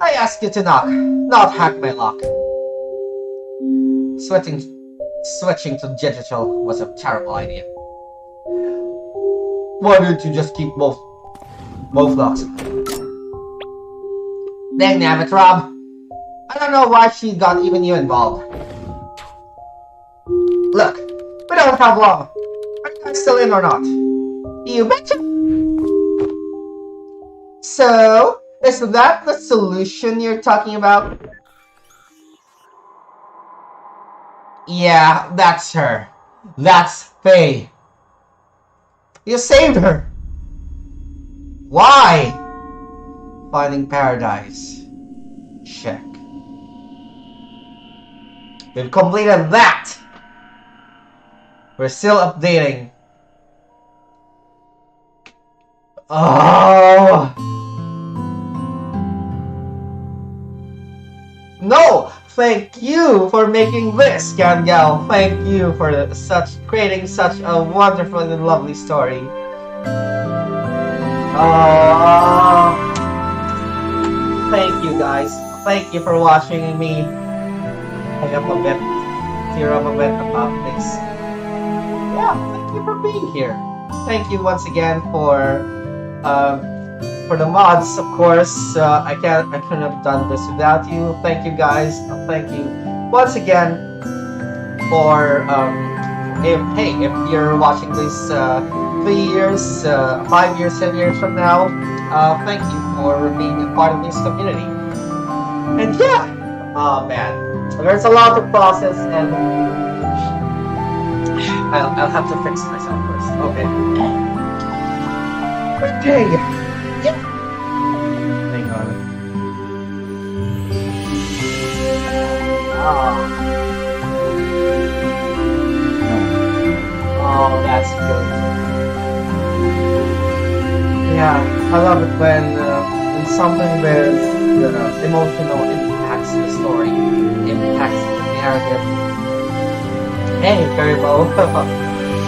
I asked you to knock, not hack my lock. Switching to digital was a terrible idea. Why didn't you just keep both locks? Dang nabbit, Rob. I don't know why she got even you involved. Look, we don't have long. Are you guys still in or not? You betcha! So, is that the solution you're talking about? Yeah, that's her. That's Faye. You saved her. Why? Finding paradise. Check. We've completed that. We're still updating. Oh. No! Thank you for making this, Gangal. Thank you for creating such a wonderful and lovely story. Thank you guys. Thank you for watching me. I am a bit tear up a bit about this. Yeah, thank you for being here. Thank you once again for the mods, of course. I couldn't have done this without you. Thank you guys. Thank you once again for if you're watching this 3 years, 5 years, 10 years from now, thank you for being a part of this community. And yeah, oh man, there's a lot to process, and I'll have to fix myself first. Okay. Okay. Yeah. Hang on. Oh, that's good. Yeah, I love it when something with emotional impacts the story, impacts the narrative. Hey, Fairybo.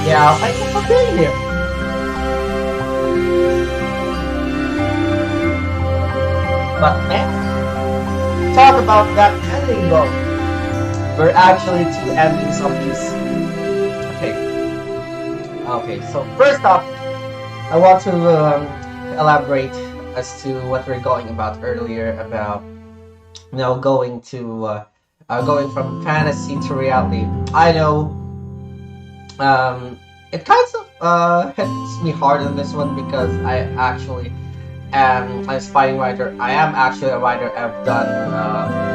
Yeah, thank you for being here. But man, talk about that ending though. We're actually two endings of these. Okay, so first off, I want to elaborate as to what we're going about earlier about going from fantasy to reality. I know it kind of hits me hard on this one because I actually am an aspiring writer. I am actually a writer. I've done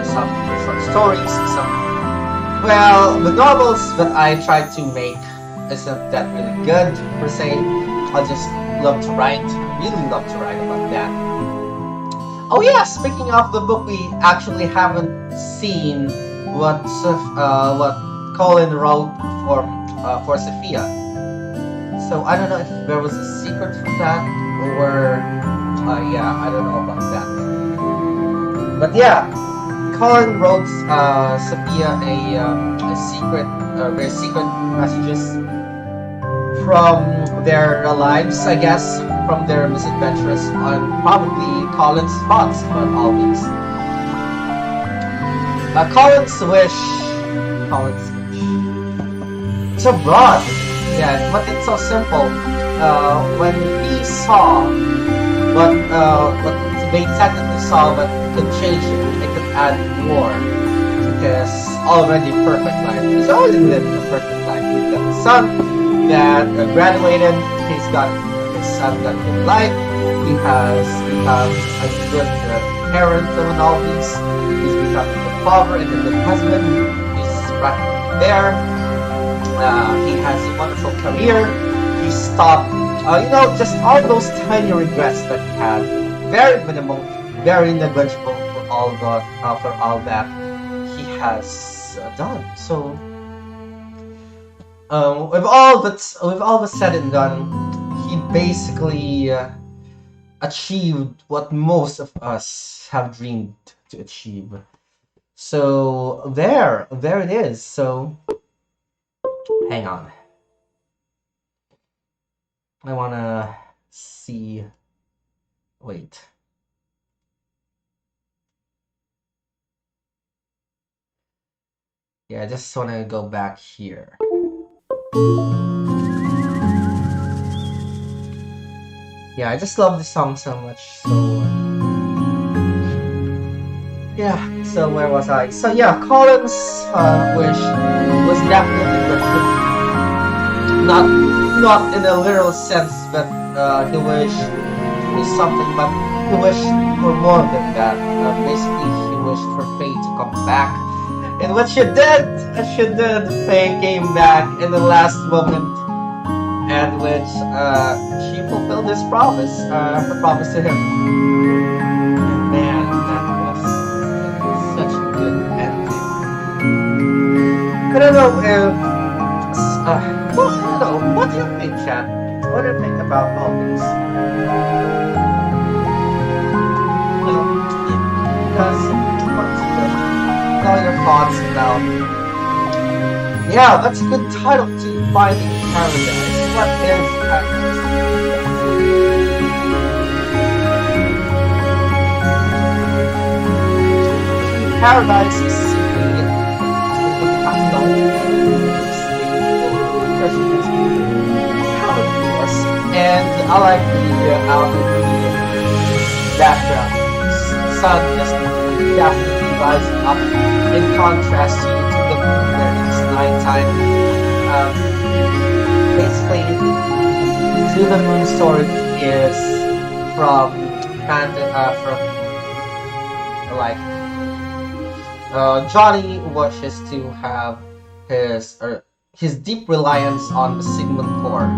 some short stories, the novels that I tried to make isn't that really good per se. I just love to write. Really love to write about that. Oh yeah, speaking of the book, we actually haven't seen what Colin wrote for Sophia. So I don't know if there was a secret for that, or yeah, I don't know about that. But yeah, Colin wrote Sophia a secret, very secret messages from their lives, I guess, from their misadventures, on probably Colin's thoughts about all these. Colin's wish. It's so broad, yeah, but it's so simple. When he saw what they technically saw, but could change it, it could add more to his already perfect life. He's already lived a perfect life. He's got a son that graduated. His son got a good life. He has become a good parent and all these. He's becoming a father and a good husband. He's right there. He has a wonderful career. He stopped, just all those tiny regrets that he had. Very minimal, very negligible for all that he has done. So, with all that's said and done, he basically achieved what most of us have dreamed to achieve. So there it is. So hang on, I wanna see. Wait. Yeah, I just wanna go back here. Yeah, I just love the song so much. So yeah, so where was I? So yeah, Colin's wish was definitely different. Not in a literal sense, but he wished to do something, but he wished for more than that. Basically, he wished for Faye to come back, and what she did, Faye came back in the last moment, and which she fulfilled his promise, her promise to him. And man, that was such a good ending. I don't know if, well, I don't know, what do you think, chat? What do you think about all this? Because, what are your thoughts about? Yeah, that's a good title to Finding Paradise. What is paradise? Paradise is simply and I like the out of the background. Sun just definitely rising up in contrast to the moon where it's nighttime. Basically, To the Moon story is from Johnny wishes to have his deep reliance on the Sigmund core,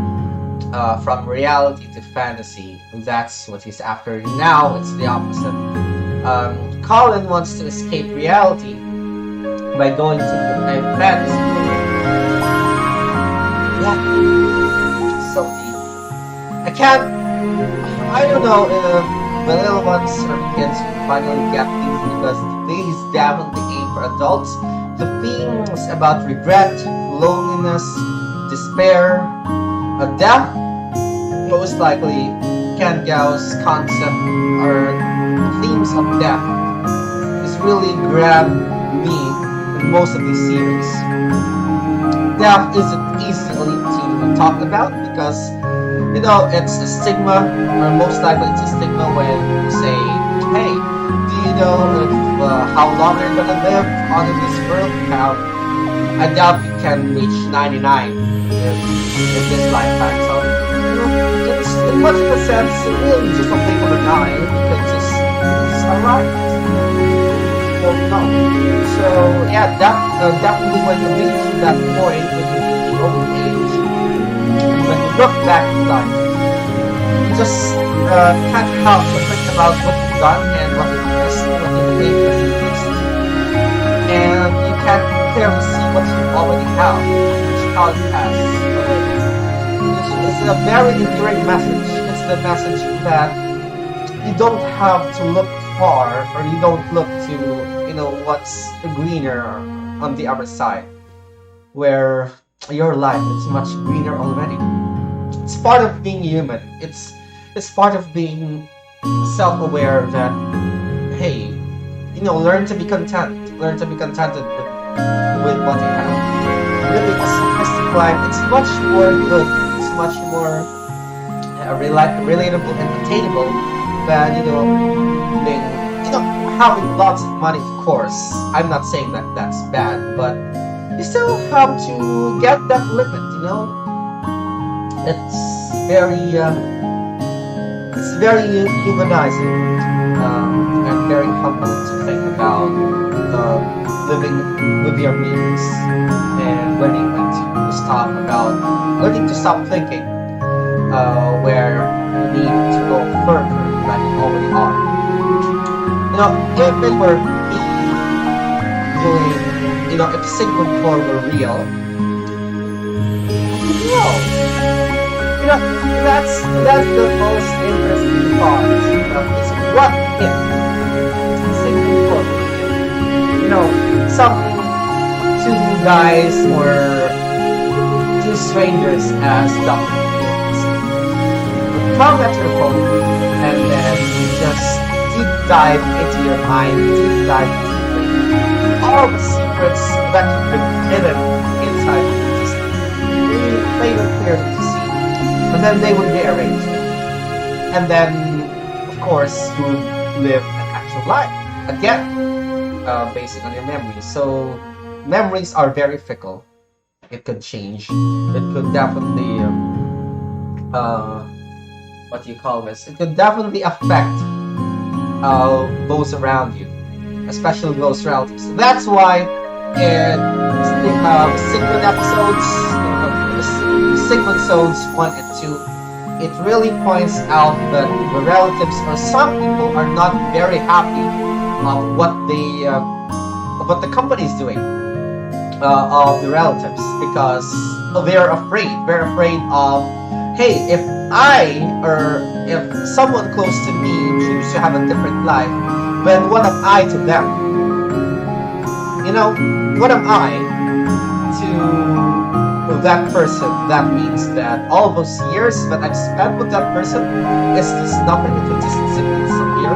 from reality to fantasy. That's what he's after. Now it's the opposite. Colin wants to escape reality by going to a fantasy. Yeah, so deep. I don't know if the little ones or kids finally get these, because these definitely aim for adults. The themes about regret, loneliness, despair, death, most likely Ken Gao's concept or themes of death is really grabbed me in most of these series. Death isn't easily to talk about because, it's a stigma, or most likely it's a stigma when you say, hey, do you know how long you're gonna live on this world? I doubt you can reach 99 in this lifetime. So, it's in much of a sense, really just a blink of an eye, because it's alright. So yeah, definitely when you reach that point, when you reach old age, when you look back in life, you just can't help but think about what you've done and what you missed, what you think that you missed, and you can't clearly see what you already have, which Colin has already. It's a very enduring message. It's the message that you don't have to look far, or you don't look to what's greener on the other side, where your life is much greener already. It's part of being human. It's part of being self-aware that, hey, learn to be content. Learn to be contented with what you have. Living a simplistic life, it's much more good. It's much more relatable and attainable than being having lots of money. Of course, I'm not saying that that's bad, but you still have to get that limit. It's very humanizing, and very humbling to think about living with your means and learning to stop thinking where you need to go further than you already are. You know, if it were me doing, you know, if Sigmund Core were real, no. You know, that's the most interesting thought is what if Sigmund Core were real? You know, some two guys or two strangers as Dr. Come at your home and then just deep dive into your mind, deep dive into all the secrets that you've been hidden inside of you, just really plain and clear to see. And then they would rearrange it. And then, of course, you would live an actual life again, based on your memories. So memories are very fickle. It could change. It could definitely what do you call this? It could definitely affect those around you, especially those relatives. That's why in Sigmund episodes, Sigmund episodes 1 and 2, it really points out that the relatives or some people are not very happy of what the company is doing of the relatives, because they're afraid. They're afraid of, hey, if someone close to me chooses to have a different life, then what am I to them? You know, what am I to that person? That means that all those years that I've spent with that person is just nothing. It will just simply disappear.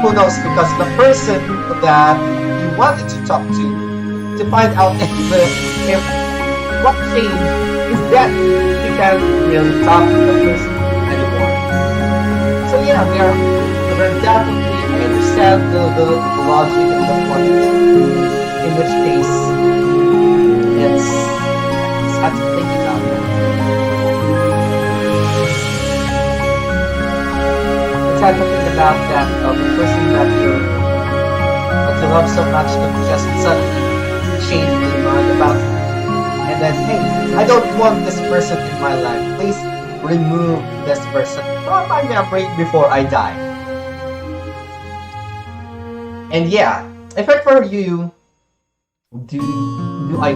Who knows? Because the person that you wanted to talk to find out if what changed is that you can't really talk to the person anymore. So yeah, they're definitely, I understand the logic and the point, in which case it's hard to think about it. It's hard to think about that the person that you love so much could just suddenly change their mind about it. And then, hey, I don't want this person in my life. Please remove this person from my memory before I die. And yeah, if it were you, do I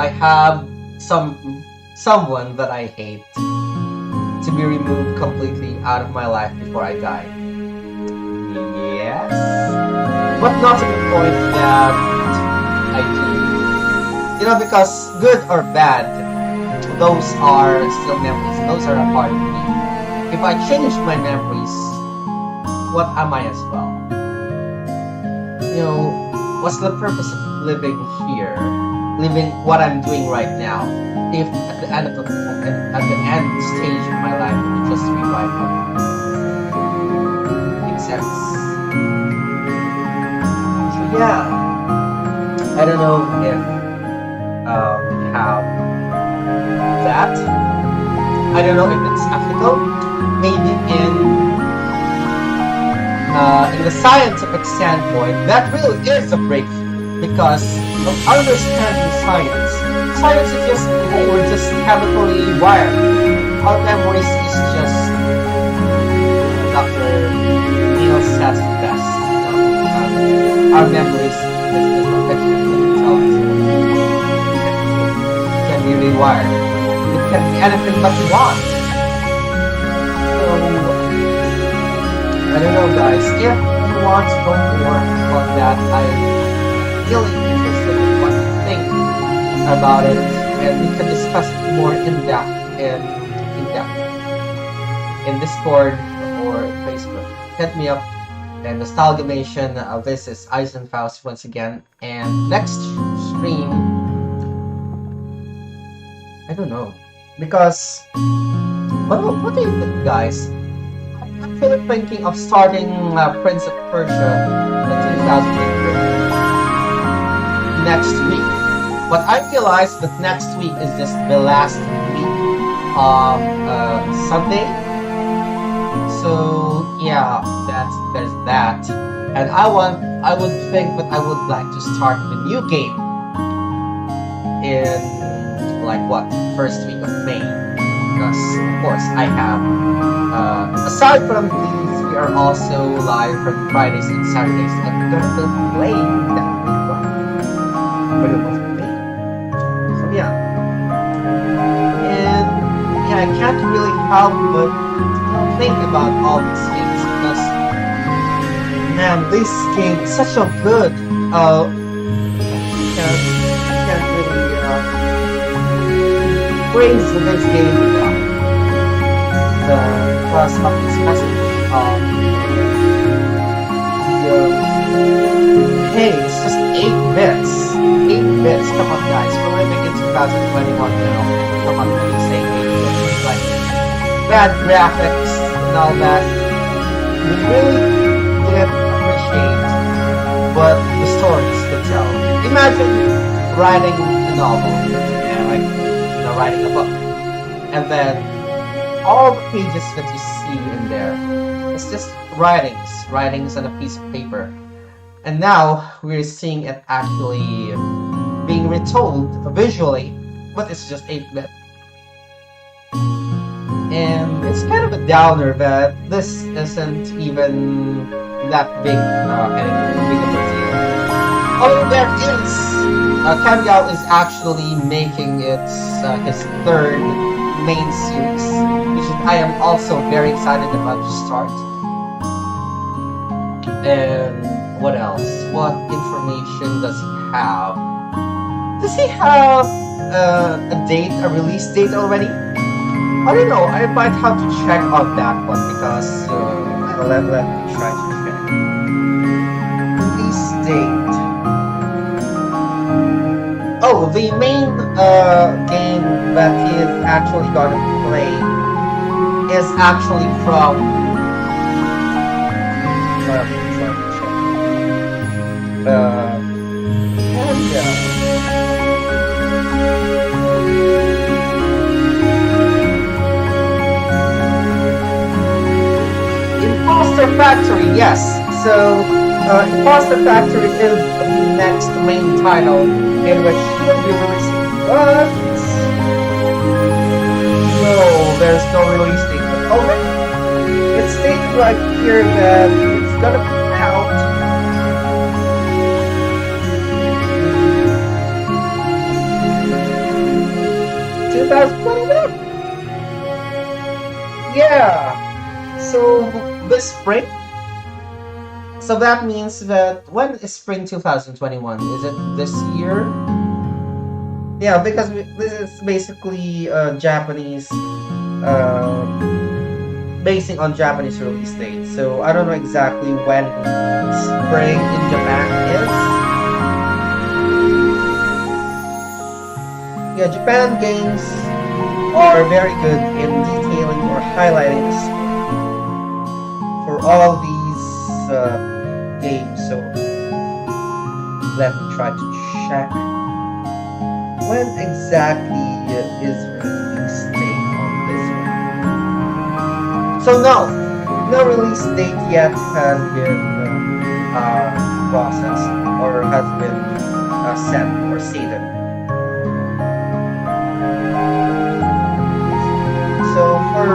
have someone that I hate to be removed completely out of my life before I die? Yes, but not to the point that I do. You know, because good or bad, those are still memories. Those are a part of me. If I change my memories, what am I as well? You know, what's the purpose of living here? Living what I'm doing right now? If at the end stage of my life, it just revive me. Makes sense. So yeah, I don't know if have that. I don't know if it's ethical. Maybe in the scientific standpoint, that really is a breakthrough, because of understanding science. Science is just, hey, we're just chemically wired. Our memories is just Dr. Neil says best. Our memories is just a picture that we tell us. Be rewired. It can be anything but you want. So I don't know, guys. If you want to know more about that, I'm really interested in what you think about it, and we can discuss it more in depth in Discord or Facebook. Hit me up. And NostalGamation. This is Eisenfaust once again, and next stream, I don't know, because what do you think, guys? I'm actually thinking of starting Prince of Persia, the 2008 next week. But I realized that next week is just the last week of Sunday, So yeah, there's that. And I would think that I would like to start the new game in like what, first week of May, because of course I have aside from these, we are also live from Fridays and Saturdays. I'm gonna be playing that but it was May. So yeah, and yeah, I can't really help but think about all these things because man, this game is such a good can't really praise this game enough. Because of its message of hey, it's just 8 bits. 8 bits, come on guys, we're living in 2021 now. Come on, when you say 8 bits, it's like bad graphics and all that. We really didn't appreciate what the stories could tell. Imagine writing a novel, like writing a book, and then all the pages that you see in there, it's just writings on a piece of paper. And now we're seeing it actually being retold visually, but it's just 8-bit. And it's kind of a downer that this isn't even that big, big of a deal. Although there is, Canto is actually making his third main series, which I am also very excited about to start. And what else? What information does he have? Does he have a release date already? I don't know. I might have to check on that one because let me try to check. Release date. Oh, the main game that he is actually gonna play is actually from. Let me try to check. Imposter Factory, yes. So, Imposter Factory is the next main title in which he will be releasing. But no, there's no release date. Oh, it's stated right here that it's gonna be out. Yeah. So this spring. So that means that when is spring 2021? Is it this year? Yeah, because this is basically Japanese, basing on Japanese release date. So I don't know exactly when spring in Japan is. Yeah, Japan games are very good in detailing or highlighting for all these games. So let me try to check when exactly is release date on this one. So no release date yet has been processed or has been set or stated. So for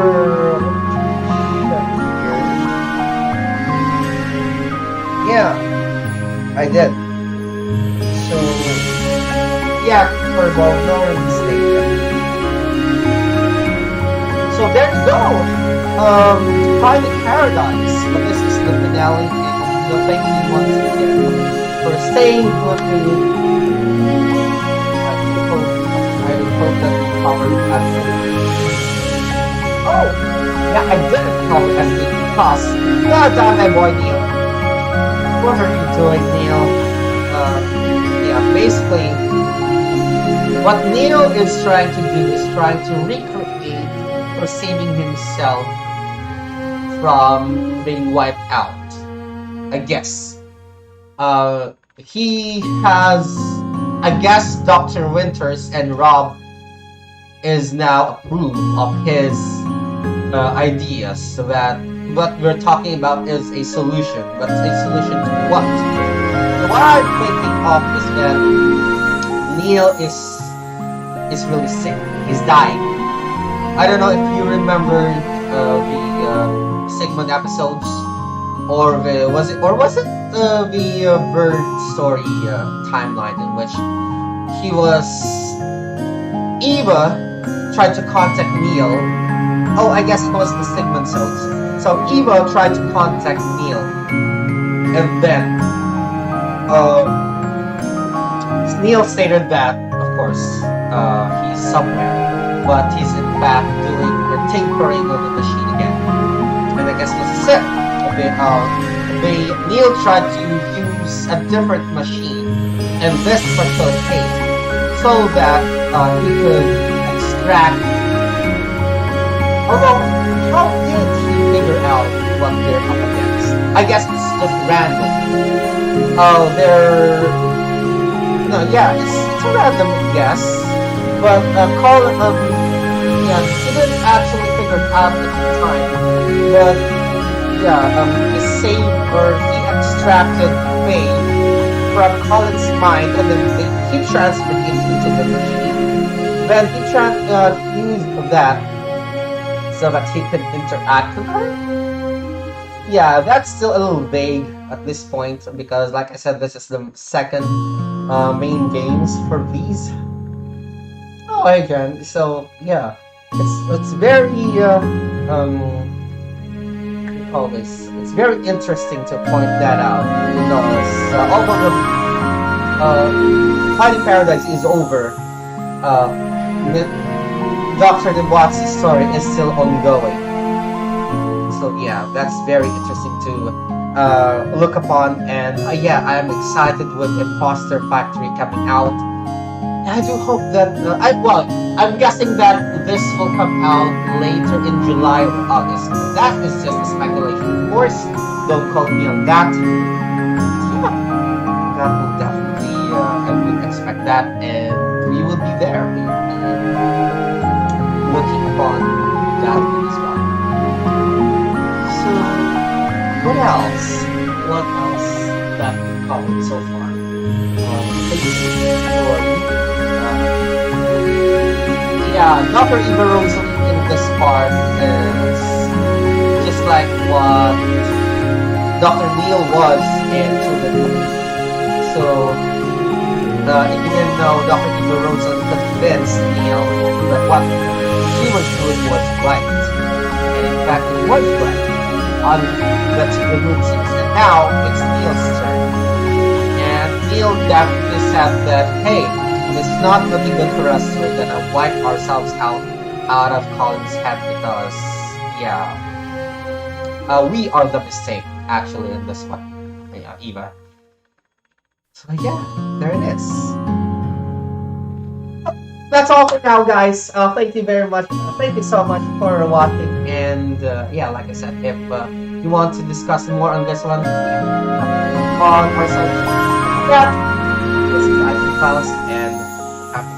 yeah, I did. So yeah, for no release date yet. So there you go. Private Paradise. But this is the finale, and thank you once again for staying with me. I hope that we covered everything. Oh, yeah, I didn't cover everything because God damn my boy Neil. What are you doing, Neil? Yeah, basically, what Neil is trying to do is trying to recreate or saving himself from being wiped out. I guess. He has, I guess, Dr. Winters and Rob is now approved of his ideas so that what we're talking about is a solution. But a solution to what? So what I'm thinking of is that Neil is really sick. He's dying. I don't know if you remember the Sigmund episodes, or was it the bird story timeline in which he was Eva tried to contact Neil. Oh, I guess it was the Sigmund episodes. So Eva tried to contact Neil, and then Neil stated that, of course, he's somewhere, but he's in fact doing or tinkering with the machine again. And I guess this is it. Neil tried to use a different machine in this particular case so that he could extract. Although, how did he figure out what they're up against? I guess it's just random. It's a random guess, but he didn't actually figure it out at the time, but he saved or he extracted Faye from Colin's mind, and then he transferred it into the machine. Then he used that so that he could interact with her. Yeah, that's still a little vague at this point because, like I said, this is the second main games for these. Oh, again, so yeah, it's very it's very interesting to point that out because although Fighting Paradise is over, Dr. DeWatt's story is still ongoing. So yeah, that's very interesting to look upon, and I'm excited with Imposter Factory coming out. I do hope that I'm guessing that this will come out later in July or August. That is just a speculation, of course. Don't quote me on that. Yeah, that will definitely. I would expect that, and we will be there. We will be looking upon that as well. So, what else? What else that we covered so far? Dr. Eva Rosalie in this part is just like what Dr. Neil was in Children. So, if you didn't know, Dr. Eva Rosalie convinced Neil that what she was doing was right. And in fact, it was right. That's the room 6. And now, it's Neil's turn. And Neil definitely said that, hey, it's not looking good for us. We're gonna wipe ourselves out of Colin's head because, we are the mistake actually in this one. Eva. So there it is. That's all for now, guys. Thank you very much. Thank you so much for watching. And like I said, if you want to discuss more on this one, on our social this is Isaac Faust, and happy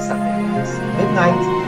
Sunday, guys. Good night.